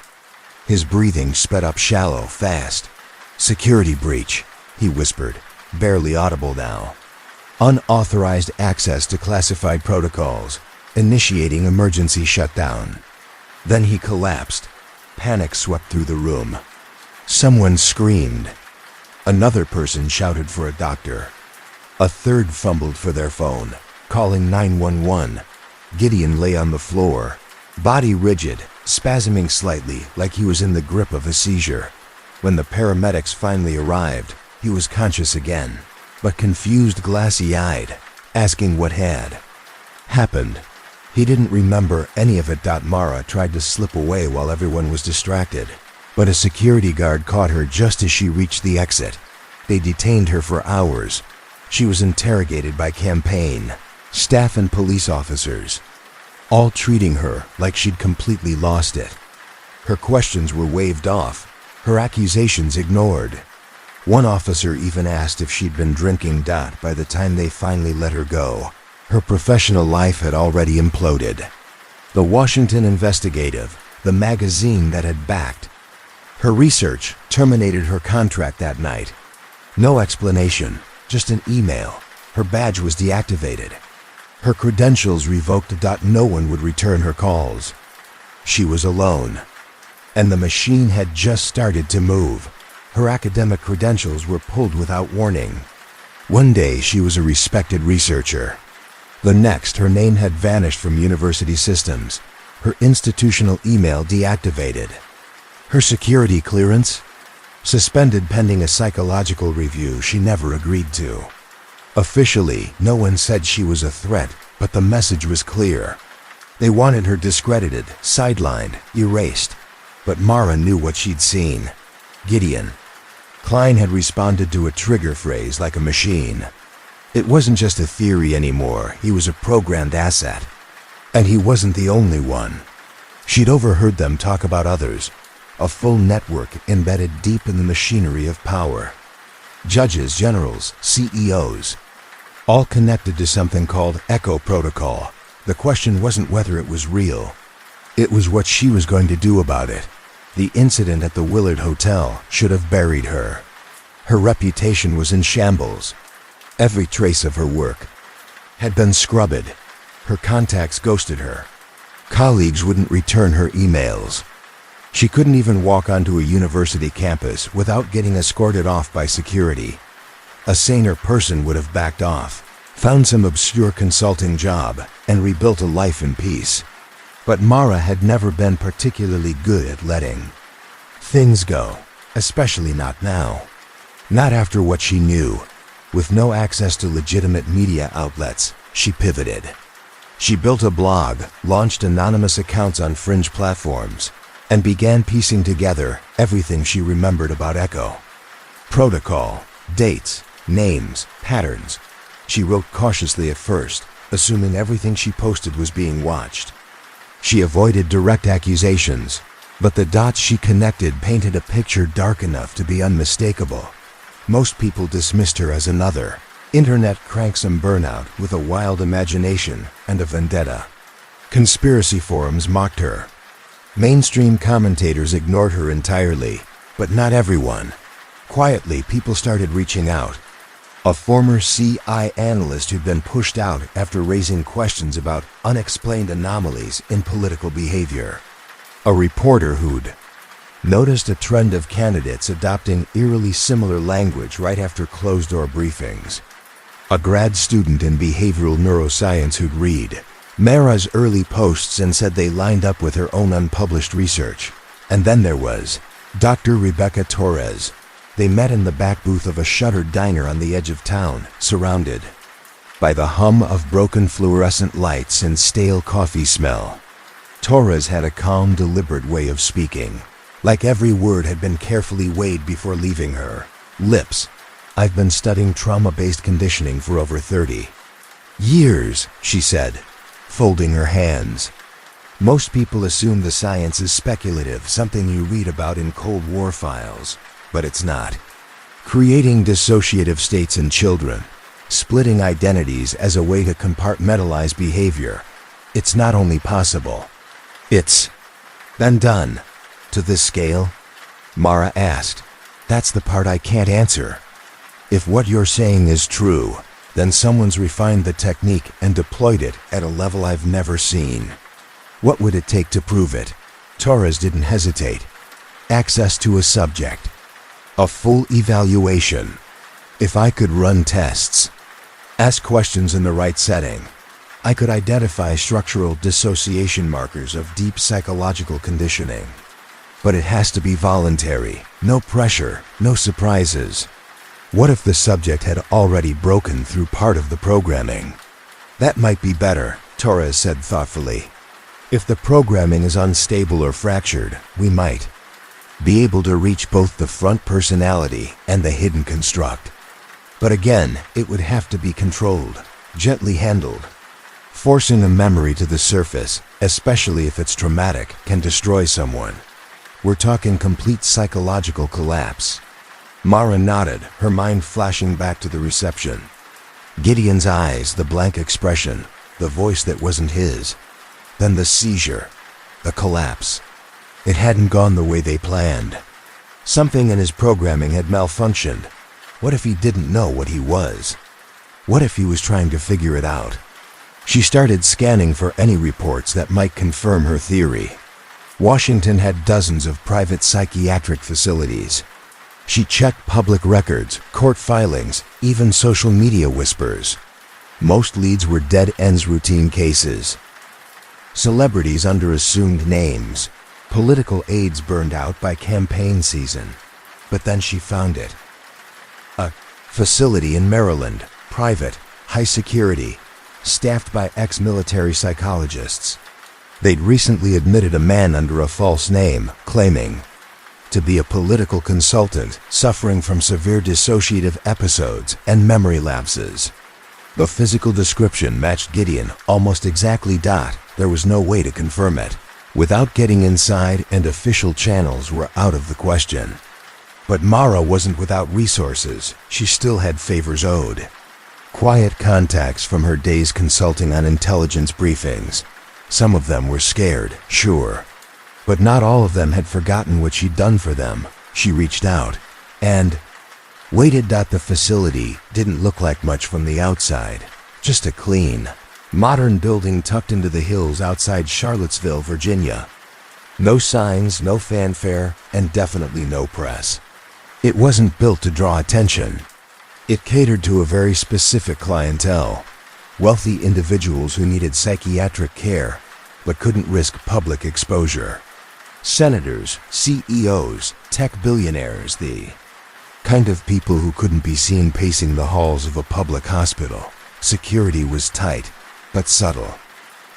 His breathing sped up shallow, fast. "Security breach," he whispered, barely audible now. "Unauthorized access to classified protocols. Initiating emergency shutdown." Then he collapsed. Panic swept through the room. Someone screamed. Another person shouted for a doctor. A third fumbled for their phone, calling 911. Gideon lay on the floor, body rigid, spasming slightly like he was in the grip of a seizure. When the paramedics finally arrived, he was conscious again, but confused, glassy-eyed, asking what had happened. He didn't remember any of it. Mara tried to slip away while everyone was distracted, but a security guard caught her just as she reached the exit. They detained her for hours. She was interrogated by campaign, staff and police officers, all treating her like she'd completely lost it. Her questions were waved off, her accusations ignored. One officer even asked if she'd been drinking. By the time they finally let her go, her professional life had already imploded. The Washington Investigative, the magazine that had backed her research, terminated her contract that night. No explanation, just an email. Her badge was deactivated. Her credentials revoked. No one would return her calls. She was alone. And the machine had just started to move. Her academic credentials were pulled without warning. One day she was a respected researcher. The next, her name had vanished from university systems. Her institutional email deactivated. Her security clearance suspended pending a psychological review she never agreed to. Officially, no one said she was a threat, but the message was clear. They wanted her discredited, sidelined, erased. But Mara knew what she'd seen. Gideon. Klein had responded to a trigger phrase like a machine. It wasn't just a theory anymore, he was a programmed asset. And he wasn't the only one. She'd overheard them talk about others, a full network embedded deep in the machinery of power. Judges, generals, CEOs, all connected to something called Echo Protocol. The question wasn't whether it was real. It was what she was going to do about it. The incident at the Willard Hotel should have buried her. Her reputation was in shambles. Every trace of her work had been scrubbed. Her contacts ghosted her. Colleagues wouldn't return her emails. She couldn't even walk onto a university campus without getting escorted off by security. A saner person would have backed off, found some obscure consulting job, and rebuilt a life in peace. But Mara had never been particularly good at letting things go, especially not now. Not after what she knew. With no access to legitimate media outlets, she pivoted. She built a blog, launched anonymous accounts on fringe platforms, and began piecing together everything she remembered about Echo. Protocol, dates, names, patterns. She wrote cautiously at first, assuming everything she posted was being watched. She avoided direct accusations, but the dots she connected painted a picture dark enough to be unmistakable. Most people dismissed her as another internet cranksome burnout with a wild imagination and a vendetta. Conspiracy forums mocked her. Mainstream commentators ignored her entirely, but not everyone. Quietly, people started reaching out. A former CI analyst who'd been pushed out after raising questions about unexplained anomalies in political behavior. A reporter who'd noticed a trend of candidates adopting eerily similar language right after closed-door briefings. a grad student in behavioral neuroscience who'd read Mara's early posts and said they lined up with her own unpublished research. And then there was Dr. Rebecca Torres. They met in the back booth of a shuttered diner on the edge of town, surrounded by the hum of broken fluorescent lights and stale coffee smell. Torres had a calm, deliberate way of speaking, like every word had been carefully weighed before leaving her lips. "I've been studying trauma-based conditioning for over 30 years, she said, folding her hands. "Most people assume the science is speculative, something you read about in Cold War files, but it's not. Creating dissociative states in children, splitting identities as a way to compartmentalize behavior, it's not only possible, it's been done." "To this scale?" Mara asked. "That's the part I can't answer. If what you're saying is true, then someone's refined the technique and deployed it at a level I've never seen. What would it take to prove it?" Torres didn't hesitate. "Access to a subject. A full evaluation. If I could run tests, ask questions in the right setting, I could identify structural dissociation markers of deep psychological conditioning. But it has to be voluntary, no pressure, no surprises. What if the subject had already broken through part of the programming?" "That might be better," Torres said thoughtfully. "If the programming is unstable or fractured, we might be able to reach both the front personality and the hidden construct. But again, it would have to be controlled, gently handled. Forcing a memory to the surface, especially if it's traumatic, can destroy someone. We're talking complete psychological collapse." Mara nodded, her mind flashing back to the reception. Gideon's eyes, the blank expression, the voice that wasn't his. Then the seizure, the collapse. It hadn't gone the way they planned. Something in his programming had malfunctioned. What if he didn't know what he was? What if he was trying to figure it out? She started scanning for any reports that might confirm her theory. Washington had dozens of private psychiatric facilities. She checked public records, court filings, even social media whispers. Most leads were dead ends, routine cases. Celebrities under assumed names. Political aides burned out by campaign season. But then she found it. A facility in Maryland, private, high security, staffed by ex-military psychologists. They'd recently admitted a man under a false name, claiming to be a political consultant suffering from severe dissociative episodes and memory lapses. The physical description matched Gideon almost exactly. There was no way to confirm it. Without getting inside, and official channels were out of the question. But Mara wasn't without resources. She still had favors owed. Quiet contacts from her days consulting on intelligence briefings. Some of them were scared, sure. But not all of them had forgotten what she'd done for them. She reached out and waited. The facility didn't look like much from the outside. Just a clean, modern building tucked into the hills outside Charlottesville, Virginia. No signs, no fanfare, and definitely no press. It wasn't built to draw attention. It catered to a very specific clientele. Wealthy individuals who needed psychiatric care but couldn't risk public exposure. Senators, CEOs, tech billionaires, the kind of people who couldn't be seen pacing the halls of a public hospital. Security was tight, but subtle.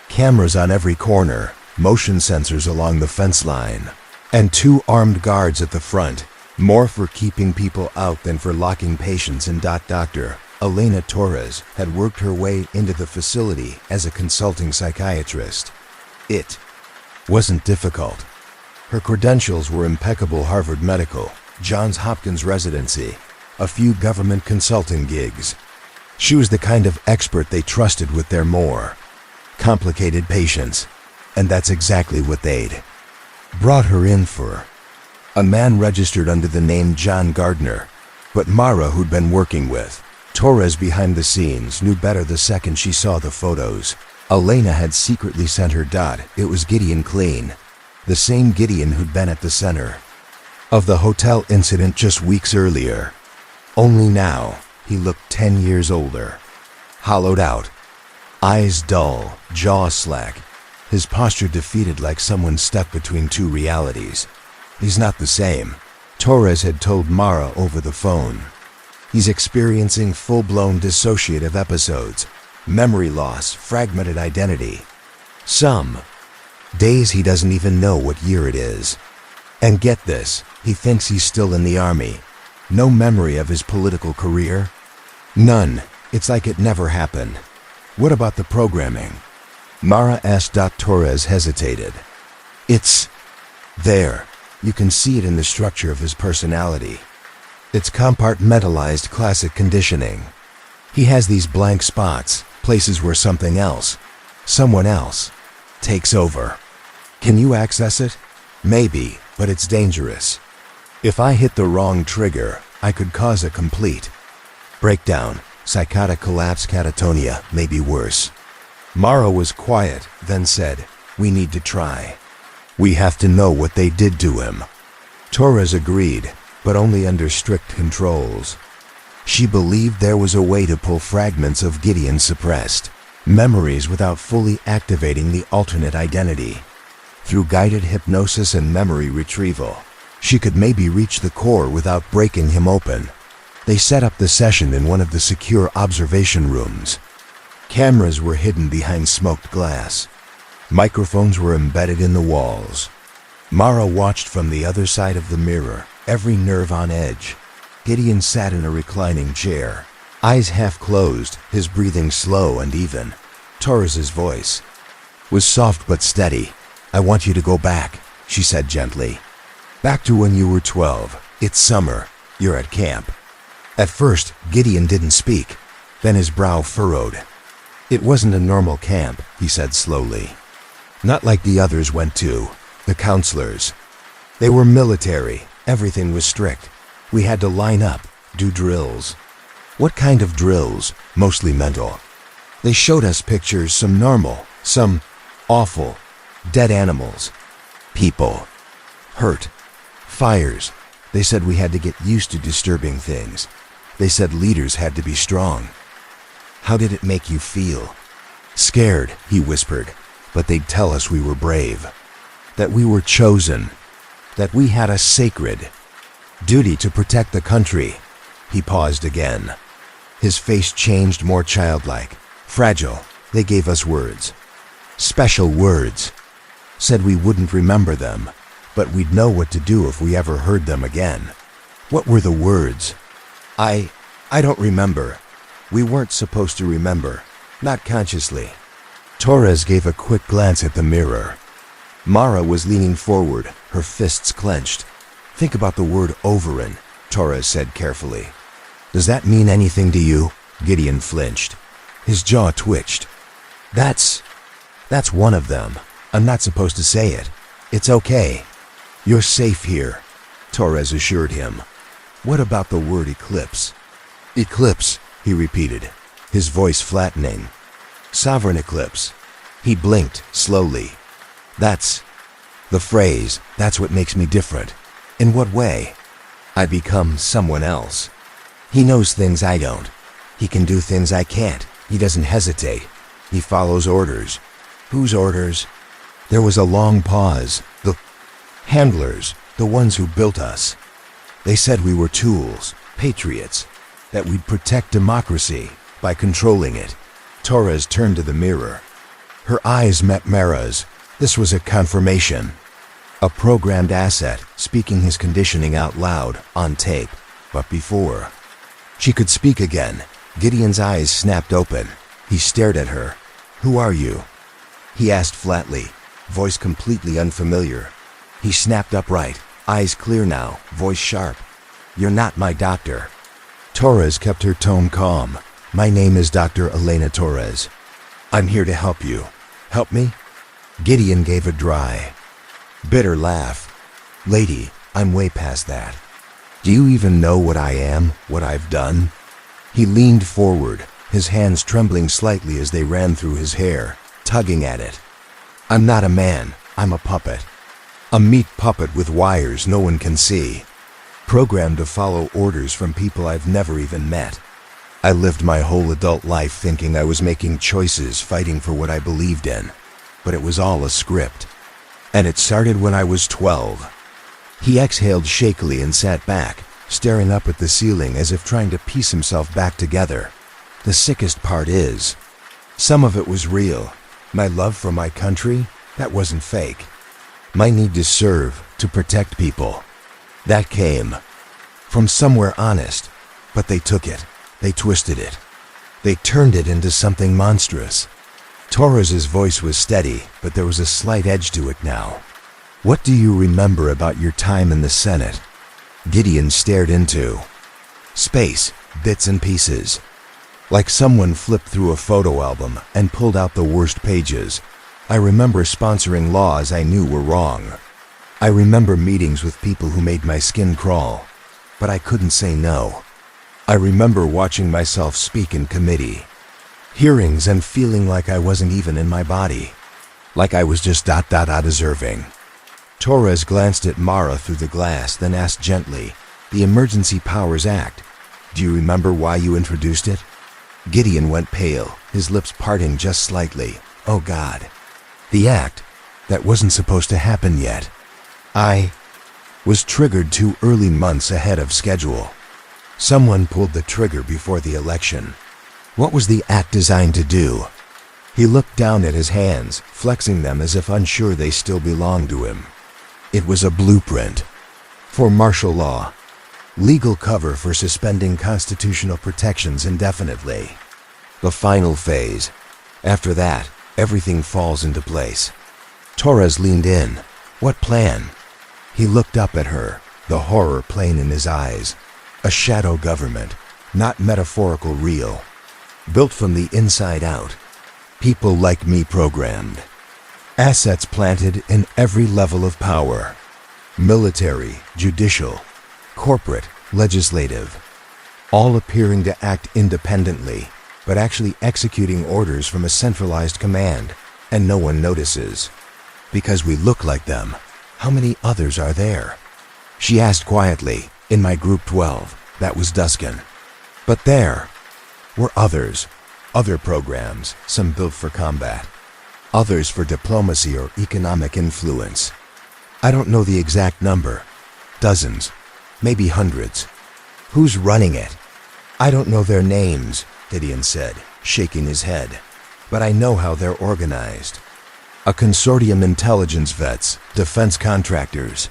Cameras on every corner, motion sensors along the fence line, and 2 armed guards at the front, more for keeping people out than for locking patients in. Dr. Elena Torres had worked her way into the facility as a consulting psychiatrist. It wasn't difficult. Her credentials were impeccable: Harvard Medical, Johns Hopkins residency, a few government consulting gigs. She was the kind of expert they trusted with their more complicated patients, and that's exactly what they'd brought her in for. A man registered under the name John Gardner, but Mara, who'd been working with Torres behind the scenes, knew better the second she saw the photos. Elena had secretly sent her. It was Gideon Clean, the same Gideon who'd been at the center of the hotel incident just weeks earlier. Only now, He looked 10 years older. Hollowed out. Eyes dull, jaw slack. His posture defeated like someone stuck between two realities. He's not the same. Torres had told Mara over the phone. He's experiencing full-blown dissociative episodes. Memory loss, fragmented identity. Some days he doesn't even know what year it is. And get this, he thinks he's still in the army. No memory of his political career? None. It's like it never happened. What about the programming? Mara asked. Torres hesitated. It's there. You can see it in the structure of his personality. It's compartmentalized classic conditioning. He has these blank spots, places where something else, someone else, takes over. Can you access it? Maybe, but it's dangerous. If I hit the wrong trigger, I could cause a complete breakdown, psychotic collapse, catatonia, maybe worse. Mara was quiet, then said, "We need to try. We have to know what they did to him." Torres agreed, but only under strict controls. She believed there was a way to pull fragments of Gideon's suppressed memories without fully activating the alternate identity. Through guided hypnosis and memory retrieval, she could maybe reach the core without breaking him open. They set up the session in one of the secure observation rooms. Cameras were hidden behind smoked glass. Microphones were embedded in the walls. Mara watched from the other side of the mirror, every nerve on edge. Gideon sat in a reclining chair, eyes half closed, his breathing slow and even. Torres's voice was soft but steady. "I want you to go back," she said gently. "Back to when you were 12. It's summer. You're at camp." At first, Gideon didn't speak. Then his brow furrowed. "It wasn't a normal camp," he said slowly. "Not like the others went to, the counselors. They were military. Everything was strict. We had to line up, do drills." "What kind of drills?" "Mostly mental. They showed us pictures, some normal, some awful, dead animals, people, hurt, fires. They said we had to get used to disturbing things. They said leaders had to be strong." "How did it make you feel?" "Scared," he whispered, "but they'd tell us we were brave, that we were chosen, that we had a sacred duty to protect the country." He paused again. His face changed, more childlike, fragile. "They gave us words, special words. Said we wouldn't remember them, but we'd know what to do if we ever heard them again." "What were the words?" I don't remember. We weren't supposed to remember, not consciously." Torres gave a quick glance at the mirror. Mara was leaning forward, her fists clenched. "Think about the word overin," Torres said carefully. "Does that mean anything to you?" Gideon flinched. His jaw twitched. That's one of them. I'm not supposed to say it. It's okay. You're safe here," Torres assured him. "What about the word eclipse?" "Eclipse," he repeated, his voice flattening. "Sovereign eclipse." He blinked slowly. "That's the phrase. That's what makes me different." "In what way?" "I become someone else. He knows things I don't. He can do things I can't. He doesn't hesitate. He follows orders." "Whose orders?" There was a long pause. "The handlers, the ones who built us. They said we were tools, patriots, that we'd protect democracy by controlling it." Torres turned to the mirror. Her eyes met Mara's. This was a confirmation. A programmed asset, speaking his conditioning out loud, on tape. But before she could speak again, Gideon's eyes snapped open. He stared at her. "Who are you?" he asked flatly, voice completely unfamiliar. He snapped upright, eyes clear now, voice sharp. "You're not my doctor." Torres kept her tone calm. "My name is Dr. Elena Torres. I'm here to help you." "Help me?" Gideon gave a dry, bitter laugh. "Lady, I'm way past that. Do you even know what I am, what I've done?" He leaned forward, his hands trembling slightly as they ran through his hair, tugging at it. "I'm not a man, I'm a puppet. A meat puppet with wires no one can see. Programmed to follow orders from people I've never even met. I lived my whole adult life thinking I was making choices, fighting for what I believed in. But it was all a script. And it started when I was 12. He exhaled shakily and sat back, staring up at the ceiling as if trying to piece himself back together. The sickest part is, some of it was real. My love for my country, that wasn't fake. My need to serve, to protect people, that came from somewhere honest. But they took it. They twisted it. They turned it into something monstrous. Torres's voice was steady, but there was a slight edge to it now. What do you remember about your time in the Senate? Gideon stared into space, bits and pieces. Like someone flipped through a photo album and pulled out the worst pages. I remember sponsoring laws I knew were wrong. I remember meetings with people who made my skin crawl, but I couldn't say no. I remember watching myself speak in committee, hearings, and feeling like I wasn't even in my body. Like I was just deserving. Torres glanced at Mara through the glass, then asked gently, "The Emergency Powers Act. Do you remember why you introduced it?" Gideon went pale, his lips parting just slightly. Oh God. The act. That wasn't supposed to happen yet. I was triggered 2 early months ahead of schedule. Someone pulled the trigger before the election. What was the act designed to do? He looked down at his hands, flexing them as if unsure they still belonged to him. It was a blueprint for martial law, legal cover for suspending constitutional protections indefinitely. The final phase. After that, everything falls into place. Torres leaned in. What plan? He looked up at her, the horror plain in his eyes. A shadow government, not metaphorical, real. Built from the inside out. People like me programmed. Assets planted in every level of power. Military, judicial, corporate, legislative. All appearing to act independently, but actually executing orders from a centralized command, and no one notices. Because we look like them. How many others are there? She asked quietly. In my group 12, that was Duskin. But there were others. Other programs, some built for combat. Others for diplomacy or economic influence. I don't know the exact number. Dozens. Maybe hundreds. Who's running it? I don't know their names, Gideon said, shaking his head. But I know how they're organized. A consortium: intelligence vets, defense contractors,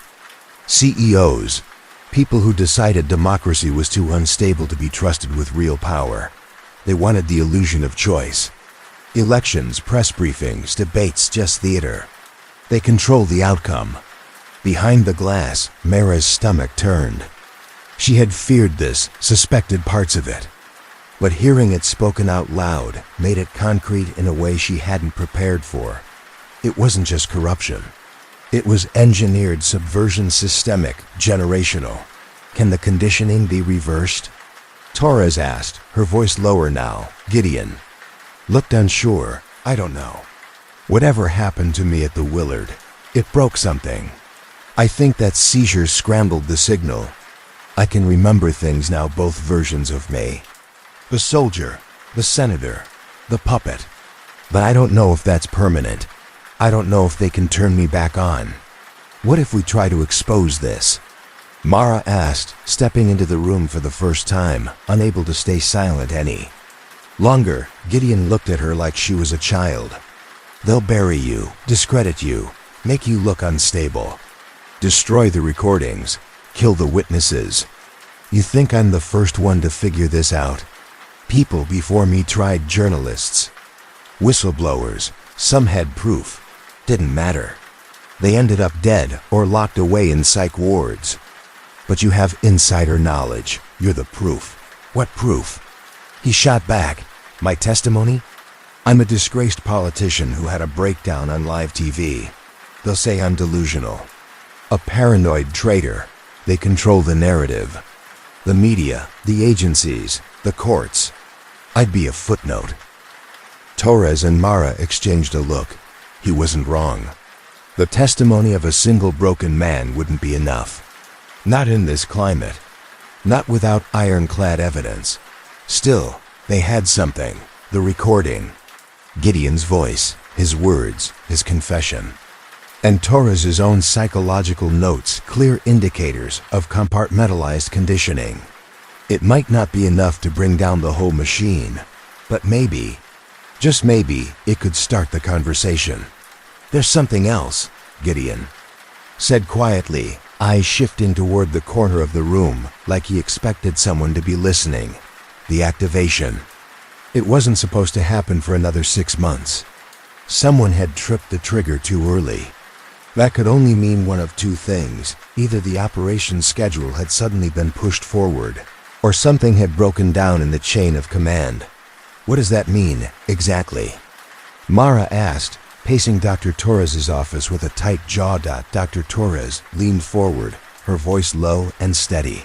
CEOs, people who decided democracy was too unstable to be trusted with real power. They wanted the illusion of choice. Elections, press briefings, debates, just theater. They control the outcome. Behind the glass, Mara's stomach turned. She had feared this, suspected parts of it. But hearing it spoken out loud made it concrete in a way she hadn't prepared for. It wasn't just corruption. It was engineered subversion, systemic, generational. Can the conditioning be reversed? Torres asked, her voice lower now. Gideon looked unsure. I don't know. Whatever happened to me at the Willard, it broke something. I think that seizure scrambled the signal. I can remember things now, both versions of me. The soldier, the senator, the puppet. But I don't know if that's permanent. I don't know if they can turn me back on. What if we try to expose this? Mara asked, stepping into the room for the first time, unable to stay silent any longer. Gideon looked at her like she was a child. They'll bury you, discredit you, make you look unstable. Destroy the recordings, kill the witnesses. You think I'm the first one to figure this out? People before me tried, journalists, whistleblowers, some had proof. Didn't matter. They ended up dead or locked away in psych wards. But you have insider knowledge. You're the proof. What proof? He shot back. My testimony? I'm a disgraced politician who had a breakdown on live TV. They'll say I'm delusional. A paranoid traitor. They control the narrative. The media, the agencies, the courts. I'd be a footnote. Torres and Mara exchanged a look. He wasn't wrong. The testimony of a single broken man wouldn't be enough. Not in this climate. Not without ironclad evidence. Still, they had something. The recording. Gideon's voice, his words, his confession. And Torres's own psychological notes, clear indicators of compartmentalized conditioning. It might not be enough to bring down the whole machine, but maybe, just maybe, it could start the conversation. "There's something else," Gideon said quietly, eyes shifting toward the corner of the room like he expected someone to be listening. The activation. It wasn't supposed to happen for another 6 months. Someone had tripped the trigger too early. That could only mean one of two things. Either the operation schedule had suddenly been pushed forward, or something had broken down in the chain of command. "What does that mean, exactly?" Mara asked, pacing Dr. Torres's office with a tight jaw. Dr. Torres leaned forward, her voice low and steady.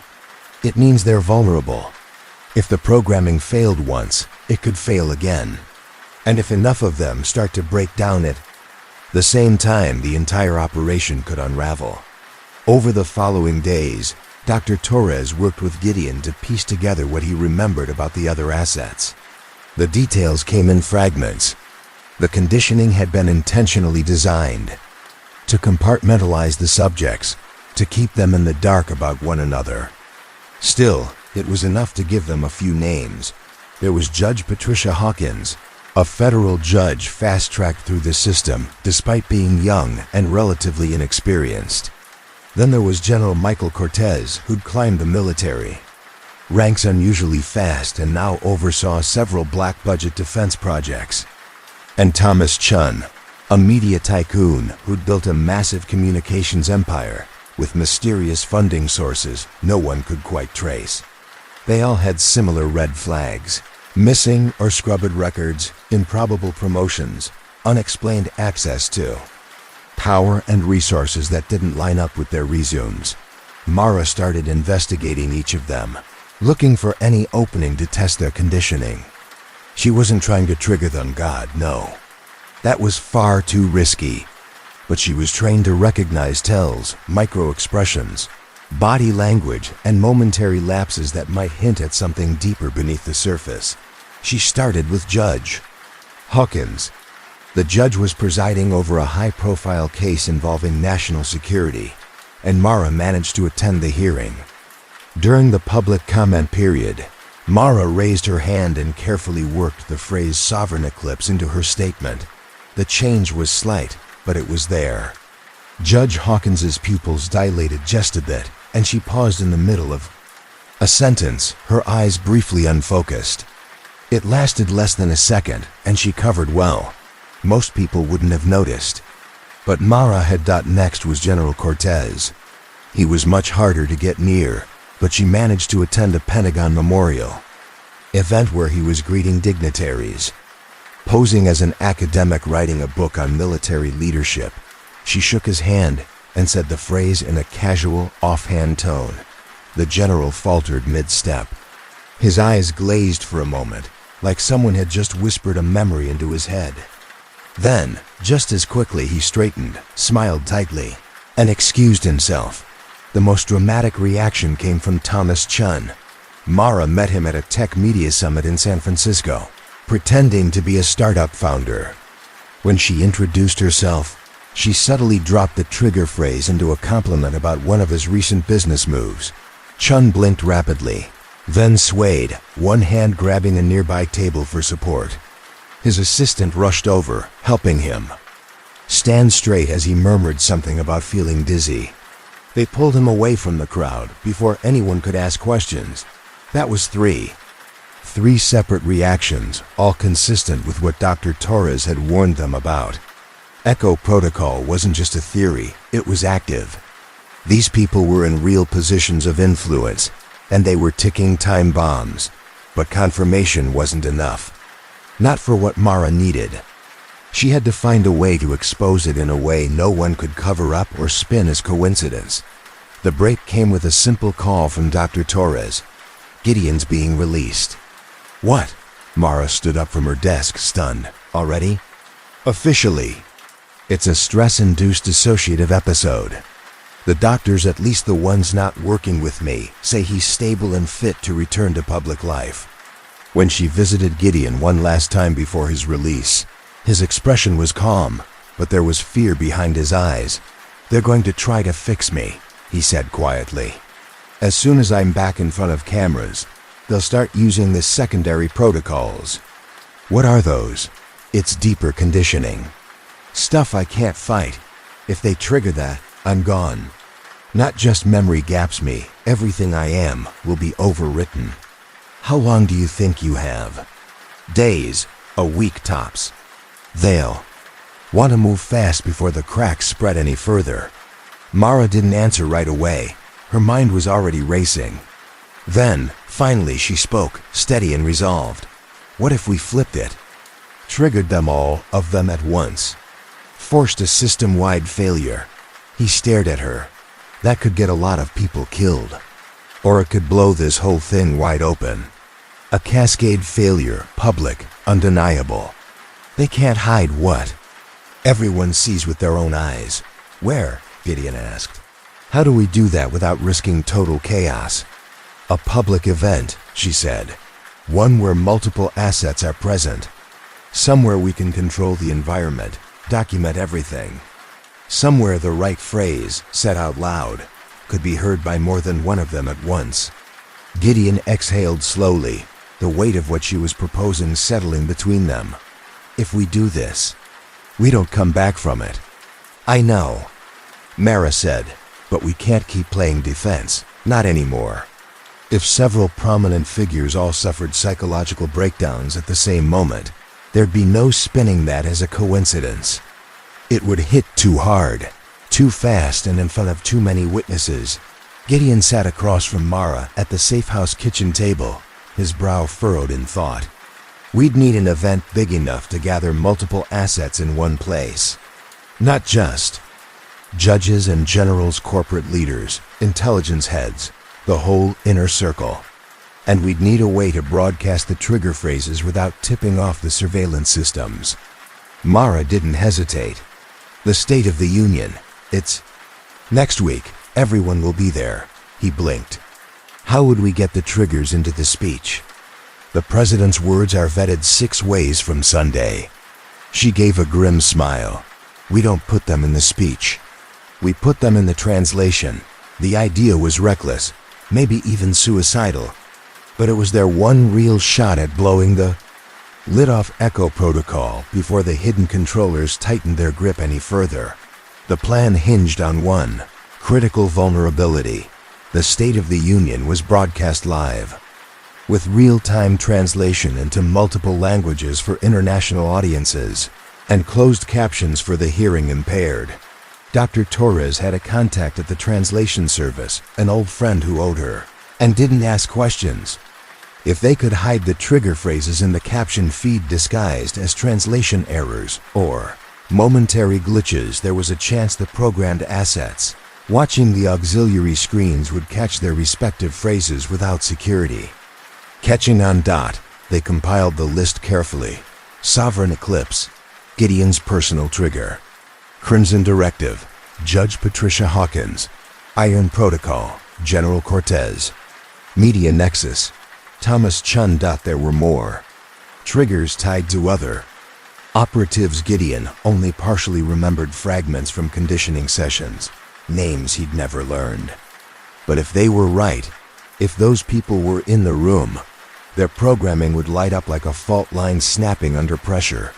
"It means they're vulnerable. If the programming failed once, it could fail again. And if enough of them start to break down at the same time, the entire operation could unravel." Over the following days, Dr. Torres worked with Gideon to piece together what he remembered about the other assets. The details came in fragments. The conditioning had been intentionally designed to compartmentalize the subjects, to keep them in the dark about one another. Still, it was enough to give them a few names. There was Judge Patricia Hawkins, a federal judge fast-tracked through the system despite being young and relatively inexperienced. Then there was General Michael Cortez, who'd climbed the military ranks unusually fast and now oversaw several black-budget defense projects. And Thomas Chun, a media tycoon who'd built a massive communications empire with mysterious funding sources no one could quite trace. They all had similar red flags: missing or scrubbed records, improbable promotions, unexplained access to power and resources that didn't line up with their resumes. Mara started investigating each of them, looking for any opening to test their conditioning. She wasn't trying to trigger them, God, no. That was far too risky. But she was trained to recognize tells, micro-expressions, body language, and momentary lapses that might hint at something deeper beneath the surface. She started with Judge Hawkins. The judge was presiding over a high-profile case involving national security, and Mara managed to attend the hearing. During the public comment period, Mara raised her hand and carefully worked the phrase sovereign eclipse into her statement. The change was slight, but it was there. Judge Hawkins's pupils dilated just a bit, and she paused in the middle of a sentence, her eyes briefly unfocused. It lasted less than a second, and she covered well. Most people wouldn't have noticed. But Mara had. Next was General Cortez. He was much harder to get near, but she managed to attend a Pentagon memorial event where he was greeting dignitaries. Posing as an academic writing a book on military leadership, she shook his hand and said the phrase in a casual, offhand tone. The general faltered mid-step. His eyes glazed for a moment, like someone had just whispered a memory into his head. Then, just as quickly, he straightened, smiled tightly, and excused himself. The most dramatic reaction came from Thomas Chun. Mara met him at a tech media summit in San Francisco, pretending to be a startup founder. When she introduced herself, she subtly dropped the trigger phrase into a compliment about one of his recent business moves. Chun blinked rapidly, then swayed, one hand grabbing a nearby table for support. His assistant rushed over, helping him stand straight as he murmured something about feeling dizzy. They pulled him away from the crowd before anyone could ask questions. That was three separate reactions, all consistent with what Dr. Torres had warned them about. Echo Protocol wasn't just a theory, it was active. These people were in real positions of influence, and they were ticking time bombs. But confirmation wasn't enough. Not for what Mara needed. She had to find a way to expose it in a way no one could cover up or spin as coincidence. The break came with a simple call from Dr. Torres. Gideon's being released. What? Mara stood up from her desk, stunned. Already? Officially. It's a stress-induced dissociative episode. The doctors, at least the ones not working with me, say he's stable and fit to return to public life. When she visited Gideon one last time before his release, his expression was calm, but there was fear behind his eyes. "They're going to try to fix me," he said quietly. "As soon as I'm back in front of cameras, they'll start using the secondary protocols." "What are those?" "It's deeper conditioning. Stuff I can't fight. If they trigger that, I'm gone. Not just memory gaps me, everything I am will be overwritten." "How long do you think you have?" "Days, a week tops. They'll want to move fast before the cracks spread any further." Mara didn't answer right away. Her mind was already racing. Then, finally, she spoke, steady and resolved. "What if we flipped it? Triggered them all of them at once. Forced a system-wide failure." He stared at her. "That could get a lot of people killed. Or it could blow this whole thing wide open. A cascade failure, public, undeniable. They can't hide what everyone sees with their own eyes." "Where?" Gideon asked. "How do we do that without risking total chaos?" "A public event," she said. "One where multiple assets are present. Somewhere we can control the environment, document everything. Somewhere the right phrase, said out loud, could be heard by more than one of them at once." Gideon exhaled slowly, the weight of what she was proposing settling between them. "If we do this, we don't come back from it." "I know," Mara said, "but we can't keep playing defense, not anymore." If several prominent figures all suffered psychological breakdowns at the same moment, there'd be no spinning that as a coincidence. It would hit too hard, too fast, and in front of too many witnesses. Gideon sat across from Mara at the safe-house kitchen table, his brow furrowed in thought. We'd need an event big enough to gather multiple assets in one place. Not just judges and generals, corporate leaders, intelligence heads, the whole inner circle. And we'd need a way to broadcast the trigger phrases without tipping off the surveillance systems. Mara didn't hesitate. "The State of the Union. It's next week. Everyone will be there." He blinked. "How would we get the triggers into the speech?" "The president's words are vetted 6 ways from Sunday." She gave a grim smile. "We don't put them in the speech. We put them in the translation." The idea was reckless, maybe even suicidal, but it was their one real shot at blowing the lid off Echo Protocol before the hidden controllers tightened their grip any further. The plan hinged on one critical vulnerability. The State of the Union was broadcast live, with real-time translation into multiple languages for international audiences, and closed captions for the hearing impaired. Dr. Torres had a contact at the translation service, an old friend who owed her, and didn't ask questions. If they could hide the trigger phrases in the caption feed disguised as translation errors or momentary glitches, there was a chance the programmed assets watching the auxiliary screens would catch their respective phrases without security. Catching on dot, they compiled the list carefully. Sovereign Eclipse, Gideon's personal trigger. Crimson Directive, Judge Patricia Hawkins. Iron Protocol, General Cortez. Media Nexus, Thomas Chun. There were more triggers tied to other operatives. Gideon only partially remembered fragments from conditioning sessions, names he'd never learned. But if they were right, if those people were in the room, their programming would light up like a fault line snapping under pressure.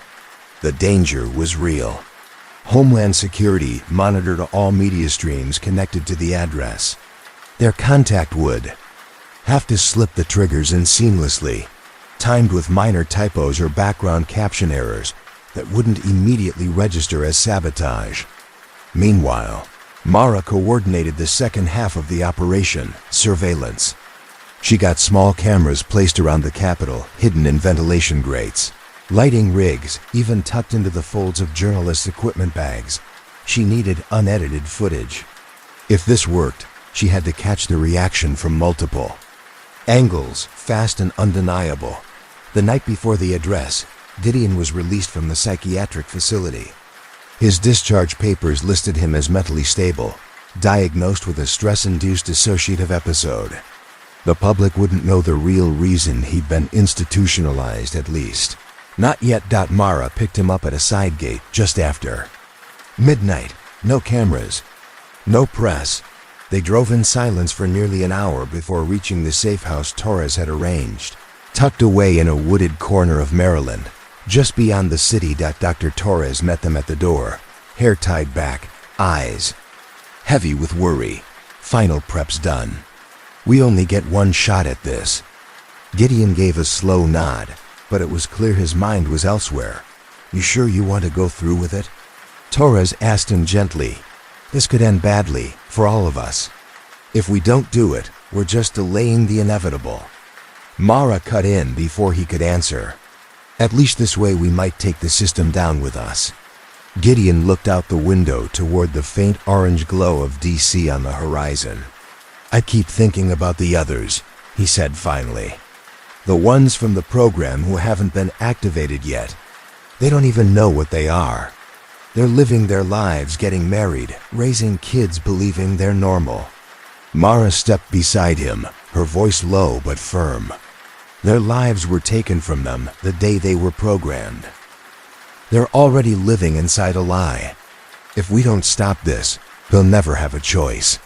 The danger was real. Homeland Security monitored all media streams connected to the address. Their contact would have to slip the triggers in seamlessly, timed with minor typos or background caption errors that wouldn't immediately register as sabotage. Meanwhile, Mara coordinated the second half of the operation, surveillance. She got small cameras placed around the Capitol, hidden in ventilation grates, lighting rigs even tucked into the folds of journalists' equipment bags. She needed unedited footage. If this worked, she had to catch the reaction from multiple angles, fast and undeniable. The night before the address, Gideon was released from the psychiatric facility. His discharge papers listed him as mentally stable, diagnosed with a stress-induced dissociative episode. The public wouldn't know the real reason he'd been institutionalized, at least. Not yet. Mara picked him up at a side gate just after midnight. No cameras, no press. They drove in silence for nearly an hour before reaching the safe house Torres had arranged, tucked away in a wooded corner of Maryland, just beyond the city. Dr. Torres met them at the door, hair tied back, eyes heavy with worry. Final prep's done. We only get one shot at this. Gideon gave a slow nod, but it was clear his mind was elsewhere. You sure you want to go through with it? Torres asked him gently. This could end badly for all of us. If we don't do it, we're just delaying the inevitable. Mara cut in before he could answer. At least this way we might take the system down with us. Gideon looked out the window toward the faint orange glow of DC on the horizon. I keep thinking about the others, he said finally. The ones from the program who haven't been activated yet. They don't even know what they are. They're living their lives, getting married, raising kids, believing they're normal. Mara stepped beside him, her voice low but firm. Their lives were taken from them the day they were programmed. They're already living inside a lie. If we don't stop this, they'll never have a choice.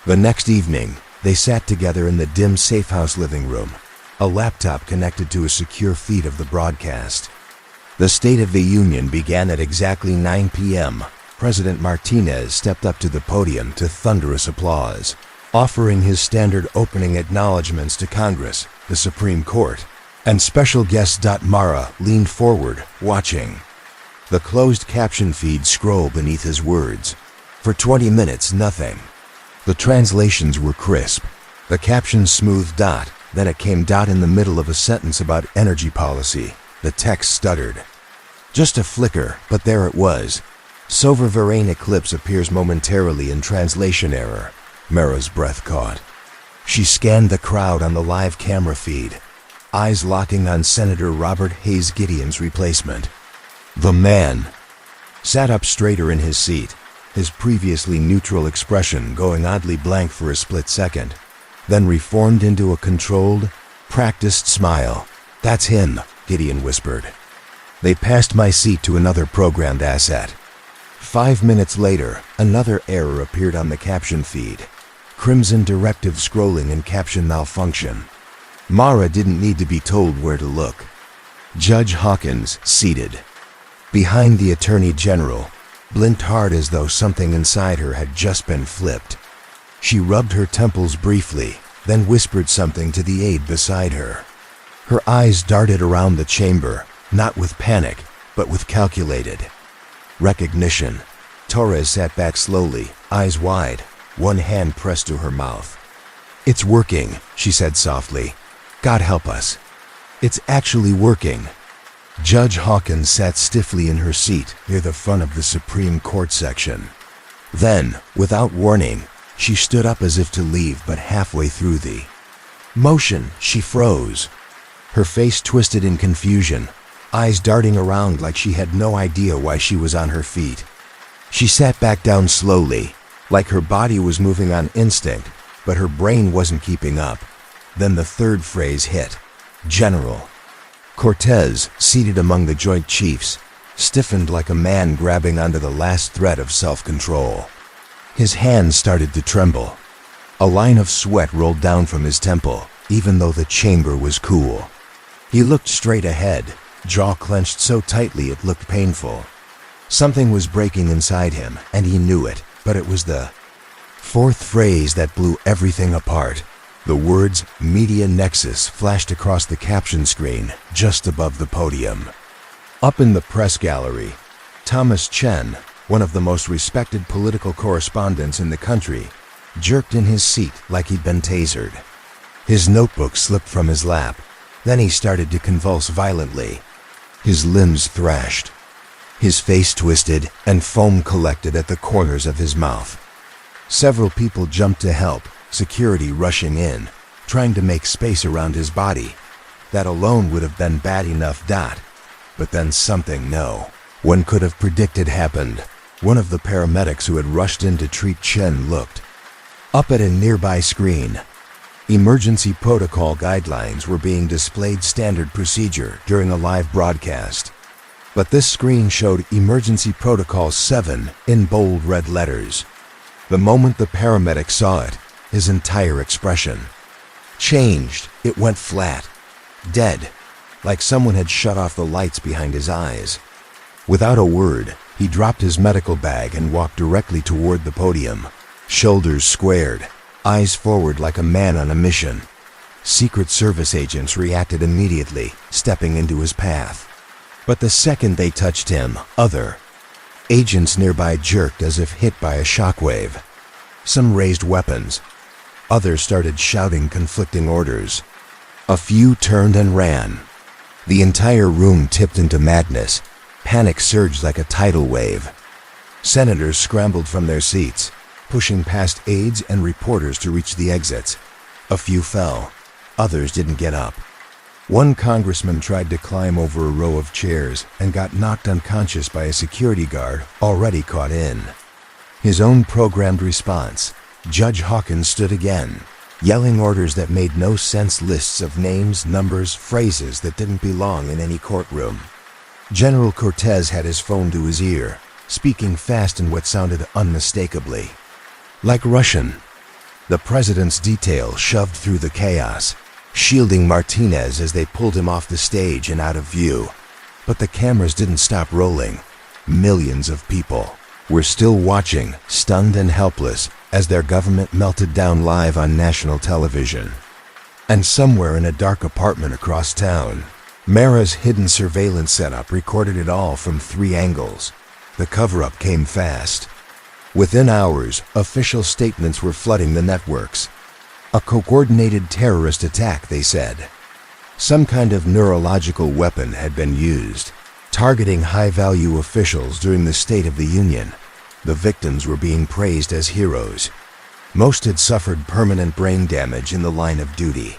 The next evening, they sat together in the dim safe house living room, a laptop connected to a secure feed of the broadcast. The State of the Union began at exactly 9 p.m. President Martinez stepped up to the podium to thunderous applause, offering his standard opening acknowledgments to Congress, the Supreme Court, and special guest. Mara leaned forward, watching. The closed caption feed scrolled beneath his words. For 20 minutes, nothing. The translations were crisp. The captions smooth. Then it came. In the middle of a sentence about energy policy. The text stuttered. Just a flicker, but there it was. Sovereign eclipse appears momentarily in translation error. Mara's breath caught. She scanned the crowd on the live camera feed, eyes locking on Senator Robert Hayes, Gideon's replacement. The man sat up straighter in his seat, his previously neutral expression going oddly blank for a split second, then reformed into a controlled, practiced smile. That's him, Gideon whispered. They passed my seat to another programmed asset. 5 minutes later, another error appeared on the caption feed. Crimson directive scrolling and caption malfunction. Mara didn't need to be told where to look. Judge Hawkins, seated behind the Attorney General, blinked hard as though something inside her had just been flipped. She rubbed her temples briefly, then whispered something to the aide beside her. Her eyes darted around the chamber, not with panic, but with calculated recognition. Torres sat back slowly, eyes wide, one hand pressed to her mouth. It's working, she said softly. God help us. It's actually working. Judge Hawkins sat stiffly in her seat near the front of the Supreme Court section. Then, without warning, she stood up as if to leave, but halfway through the motion, she froze. Her face twisted in confusion, eyes darting around like she had no idea why she was on her feet. She sat back down slowly, like her body was moving on instinct, but her brain wasn't keeping up. Then the third phrase hit. General Cortez, seated among the Joint Chiefs, stiffened like a man grabbing onto the last thread of self-control. His hands started to tremble. A line of sweat rolled down from his temple, even though the chamber was cool. He looked straight ahead, jaw clenched so tightly it looked painful. Something was breaking inside him, and he knew it, but it was the fourth phrase that blew everything apart. The words Media Nexus flashed across the caption screen just above the podium. Up in the press gallery, Thomas Chen, one of the most respected political correspondents in the country, jerked in his seat like he'd been tasered. His notebook slipped from his lap. Then he started to convulse violently. His limbs thrashed. His face twisted and foam collected at the corners of his mouth. Several people jumped to help, security rushing in, trying to make space around his body. That alone would have been bad enough. But then something one could have predicted happened. One of the paramedics who had rushed in to treat Chen looked up at a nearby screen. Emergency protocol guidelines were being displayed standard procedure during a live broadcast. But this screen showed Emergency Protocol 7 in bold red letters. The moment the paramedic saw it, his entire expression changed. It went flat, dead, like someone had shut off the lights behind his eyes. Without a word, he dropped his medical bag and walked directly toward the podium, shoulders squared, eyes forward like a man on a mission. Secret Service agents reacted immediately, stepping into his path. But the second they touched him, other agents nearby jerked as if hit by a shockwave. Some raised weapons. Others started shouting conflicting orders. A few turned and ran. The entire room tipped into madness. Panic surged like a tidal wave. Senators scrambled from their seats, pushing past aides and reporters to reach the exits. A few fell. Others didn't get up. One congressman tried to climb over a row of chairs and got knocked unconscious by a security guard already caught in. His own programmed response, Judge Hawkins stood again, yelling orders that made no sense, lists of names, numbers, phrases that didn't belong in any courtroom. General Cortez had his phone to his ear, speaking fast in what sounded unmistakably like Russian. The president's detail shoved through the chaos, shielding Martinez as they pulled him off the stage and out of view. But the cameras didn't stop rolling. Millions of people were still watching, stunned and helpless, as their government melted down live on national television. And somewhere in a dark apartment across town, Mara's hidden surveillance setup recorded it all from 3 angles. The cover-up came fast. Within hours, official statements were flooding the networks. A coordinated terrorist attack, they said. Some kind of neurological weapon had been used, targeting high-value officials during the State of the Union. The victims were being praised as heroes. Most had suffered permanent brain damage in the line of duty.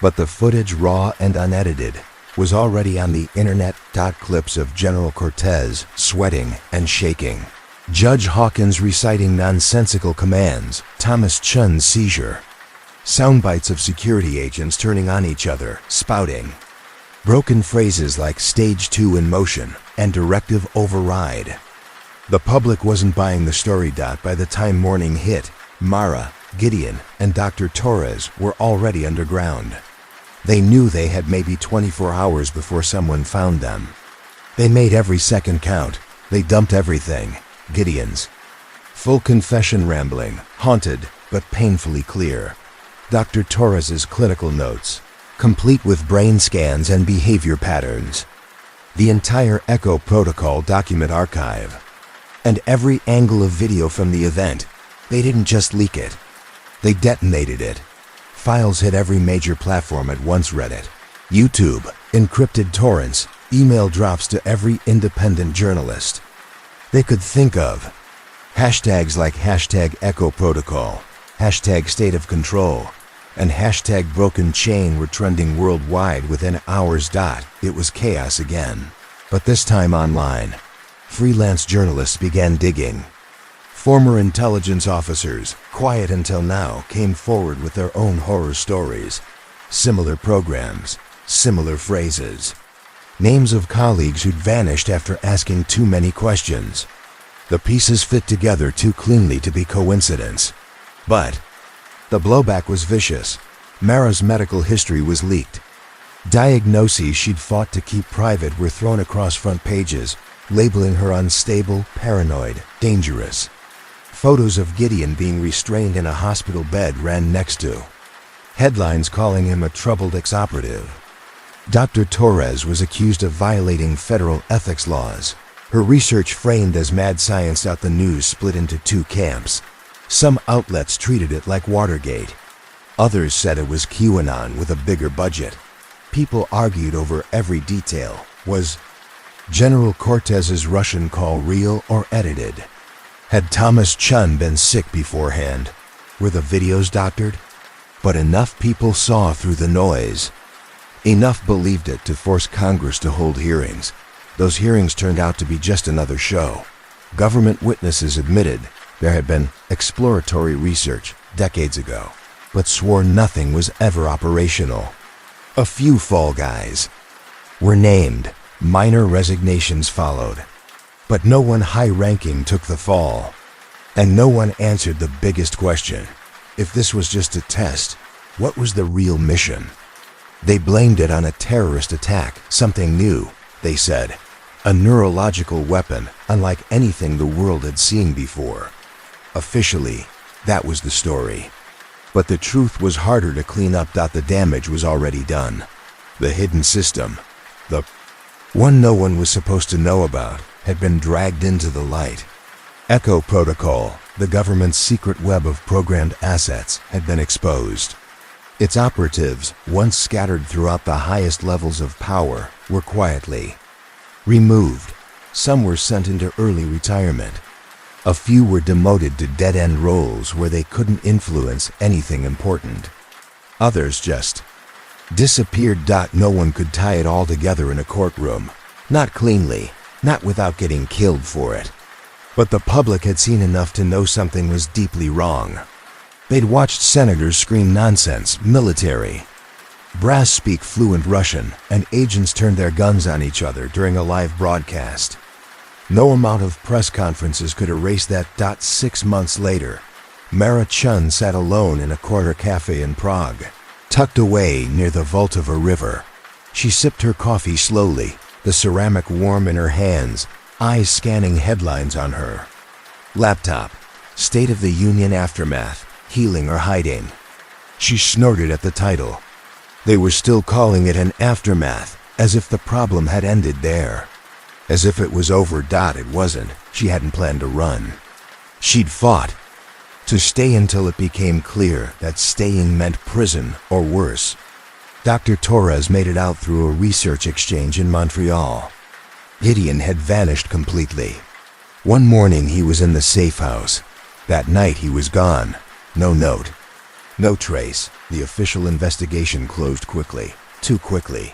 But the footage, raw and unedited, was already on the internet. Clips of General Cortez sweating and shaking, Judge Hawkins reciting nonsensical commands, Thomas Chun's seizure, soundbites of security agents turning on each other, spouting broken phrases like Stage 2 in motion and Directive Override. The public wasn't buying the story. By the time morning hit, Mara, Gideon, and Dr. Torres were already underground. They knew they had maybe 24 hours before someone found them. They made every second count. They dumped everything. Gideon's full confession rambling, haunted but painfully clear. Dr. Torres's clinical notes, complete with brain scans and behavior patterns. The entire Echo Protocol document archive. And every angle of video from the event. They didn't just leak it. They detonated it. Files hit every major platform at once. Reddit, YouTube, encrypted torrents, email drops to every independent journalist they could think of. Hashtags like hashtag Echo Protocol, hashtag State of Control, and hashtag Broken Chain were trending worldwide within hours. It was chaos again, but this time online. Freelance journalists began digging. Former intelligence officers, quiet until now, came forward with their own horror stories. Similar programs, similar phrases. Names of colleagues who'd vanished after asking too many questions. The pieces fit together too cleanly to be coincidence. But the blowback was vicious. Mara's medical history was leaked. Diagnoses she'd fought to keep private were thrown across front pages, labeling her unstable, paranoid, dangerous. Photos of Gideon being restrained in a hospital bed ran next to. Headlines calling him a troubled ex-operative. Dr. Torres was accused of violating federal ethics laws. Her research framed as mad science. The news split into 2 camps. Some outlets treated it like Watergate. Others said it was QAnon with a bigger budget. People argued over every detail. Was General Cortez's Russian call real or edited? Had Thomas Chun been sick beforehand? Were the videos doctored? But enough people saw through the noise. Enough believed it to force Congress to hold hearings. Those hearings turned out to be just another show. Government witnesses admitted there had been exploratory research decades ago. but swore nothing was ever operational. A few fall guys were named, minor resignations followed, but no one high-ranking took the fall. And no one answered the biggest question. If this was just a test, what was the real mission? They blamed it on a terrorist attack, something new, they said. A neurological weapon, unlike anything the world had seen before. Officially, that was the story. But the truth was harder to clean up. The damage was already done. The hidden system, the one no one was supposed to know about, had been dragged into the light. Echo Protocol, the government's secret web of programmed assets, had been exposed. Its operatives, once scattered throughout the highest levels of power, were quietly removed. Some were sent into early retirement. A few were demoted to dead-end roles where they couldn't influence anything important. Others just disappeared. No one could tie it all together in a courtroom. Not cleanly, not without getting killed for it. But the public had seen enough to know something was deeply wrong. They'd watched senators scream nonsense, military brass speak fluent Russian, and agents turned their guns on each other during a live broadcast. No amount of press conferences could erase that. 6 months later, Mara Chun sat alone in a corner cafe in Prague, tucked away near the vault of a river. She sipped her coffee slowly, the ceramic warm in her hands, eyes scanning headlines on her laptop. State of the Union aftermath, healing or hiding. She snorted at the title. They were still calling it an aftermath, as if the problem had ended there. As if it was over. It wasn't. She hadn't planned to run. She'd fought to stay until it became clear that staying meant prison or worse. Dr. Torres made it out through a research exchange in Montreal. Gideon had vanished completely. One morning he was in the safe house. That night he was gone. No note. No trace. The official investigation closed quickly. Too quickly.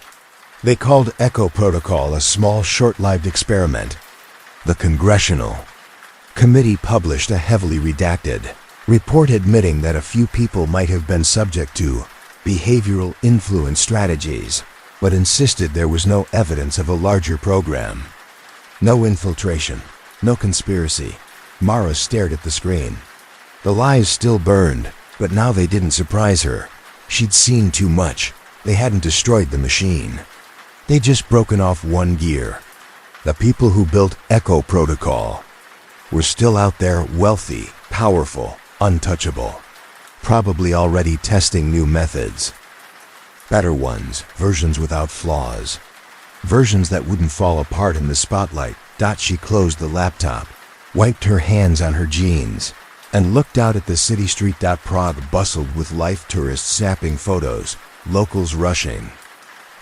They called Echo Protocol a small, short-lived experiment. The Congressional Committee published a heavily redacted report admitting that a few people might have been subject to behavioral influence strategies, but insisted there was no evidence of a larger program. No infiltration. No conspiracy. Mara stared at the screen. The lies still burned, but now they didn't surprise her. She'd seen too much. They hadn't destroyed the machine. They'd just broken off one gear. The people who built Echo Protocol were still out there, wealthy, powerful, untouchable. Probably already testing new methods. Better ones, versions without flaws. Versions that wouldn't fall apart in the spotlight. She closed the laptop, wiped her hands on her jeans, and looked out at the city street. Prague bustled with life, tourists snapping photos, locals rushing.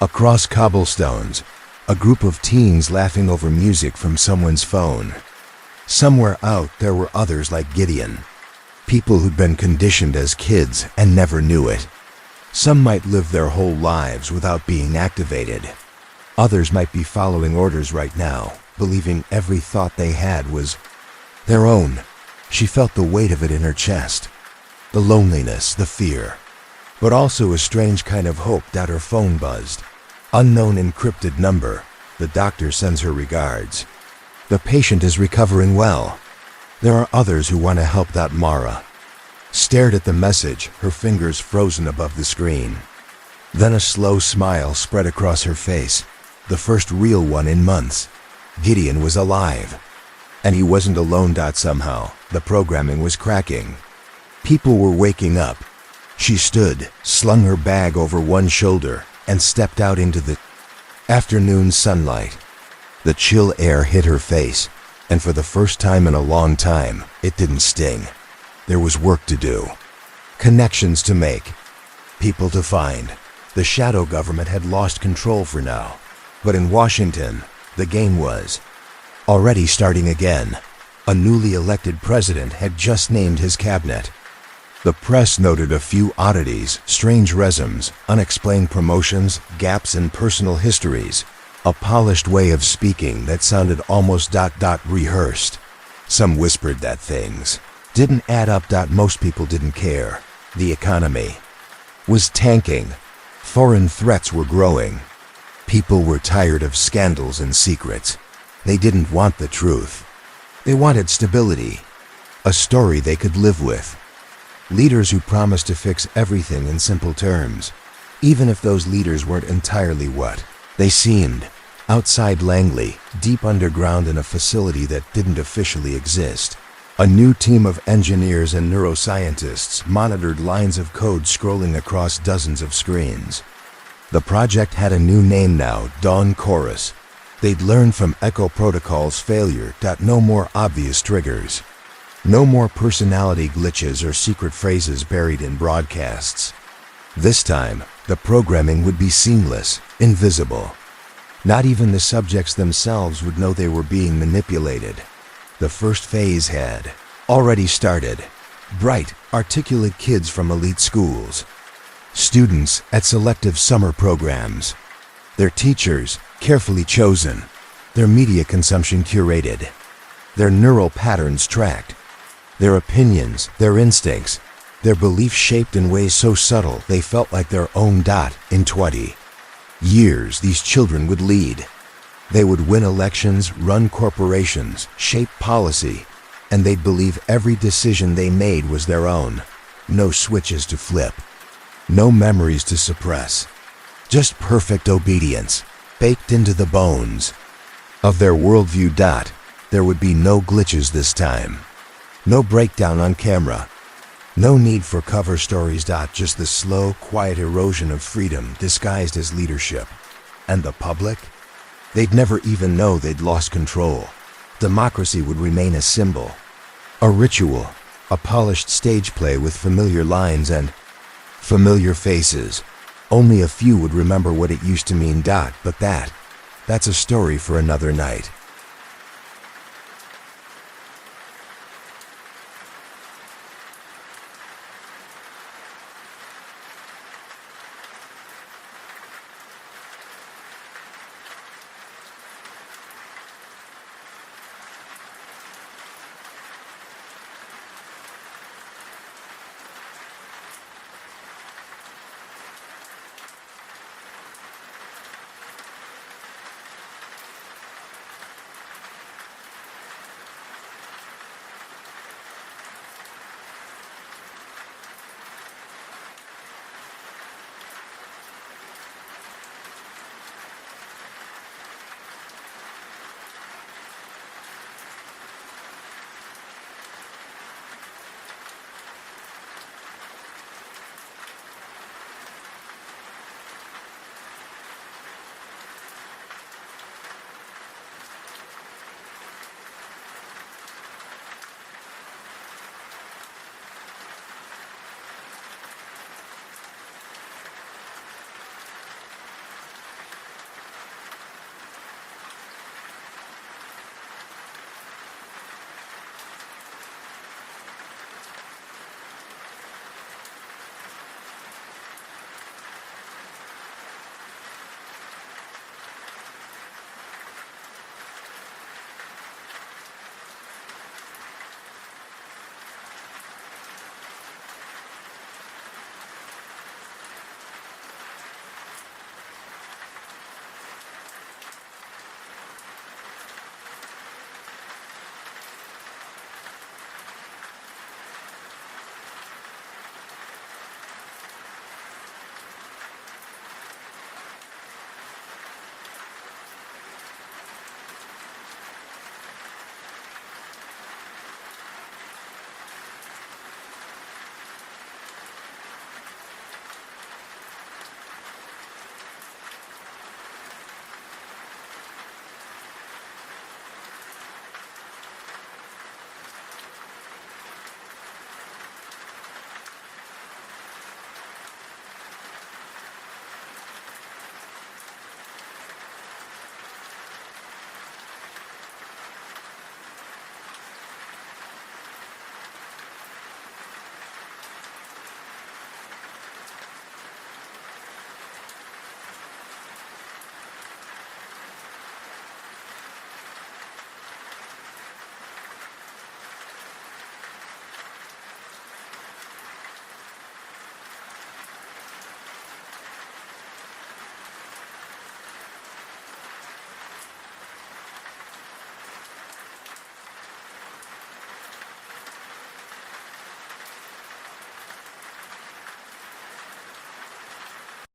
Across cobblestones, a group of teens laughing over music from someone's phone. Somewhere out there were others like Gideon. People who'd been conditioned as kids and never knew it. Some might live their whole lives without being activated. Others might be following orders right now, believing every thought they had was their own. She felt the weight of it in her chest. The loneliness, the fear, but also a strange kind of hope. Her phone buzzed. Unknown encrypted number. The doctor sends her regards. The patient is recovering well. There are others who want to help. Mara stared at the message, her fingers frozen above the screen. Then a slow smile spread across her face, the first real one in months. Gideon was alive. And he wasn't alone. Somehow, the programming was cracking. People were waking up. She stood, slung her bag over one shoulder, and stepped out into the afternoon sunlight. The chill air hit her face, and for the first time in a long time, it didn't sting. There was work to do. Connections to make. People to find. The shadow government had lost control for now. But in Washington, the game was already starting again. A newly elected president had just named his cabinet. The press noted a few oddities, strange resumes, unexplained promotions, gaps in personal histories. A polished way of speaking that sounded almost rehearsed. Some whispered that things didn't add up. Most people didn't care. The economy was tanking. Foreign threats were growing. People were tired of scandals and secrets. They didn't want the truth. They wanted stability, a story they could live with. Leaders who promised to fix everything in simple terms, even if those leaders weren't entirely what they seemed. Outside Langley, deep underground in a facility that didn't officially exist, a new team of engineers and neuroscientists monitored lines of code scrolling across dozens of screens. The project had a new name now, Dawn Chorus. They'd learned from Echo Protocol's failure. No more obvious triggers. No more personality glitches or secret phrases buried in broadcasts. This time, the programming would be seamless, invisible. Not even the subjects themselves would know they were being manipulated. The first phase had already started. Bright, articulate kids from elite schools. Students at selective summer programs. Their teachers, carefully chosen. Their media consumption curated. Their neural patterns tracked. Their opinions, their instincts, their beliefs shaped in ways so subtle they felt like their own. In 20 years, these children would lead. They would win elections, run corporations, shape policy, and they'd believe every decision they made was their own. No switches to flip. No memories to suppress. Just perfect obedience, baked into the bones of their worldview. There would be no glitches this time. No breakdown on camera. No need for cover stories. Just the slow, quiet erosion of freedom disguised as leadership. And the public? They'd never even know they'd lost control. Democracy would remain a symbol, a ritual, a polished stage play with familiar lines and familiar faces. Only a few would remember what it used to mean. But that's a story for another night.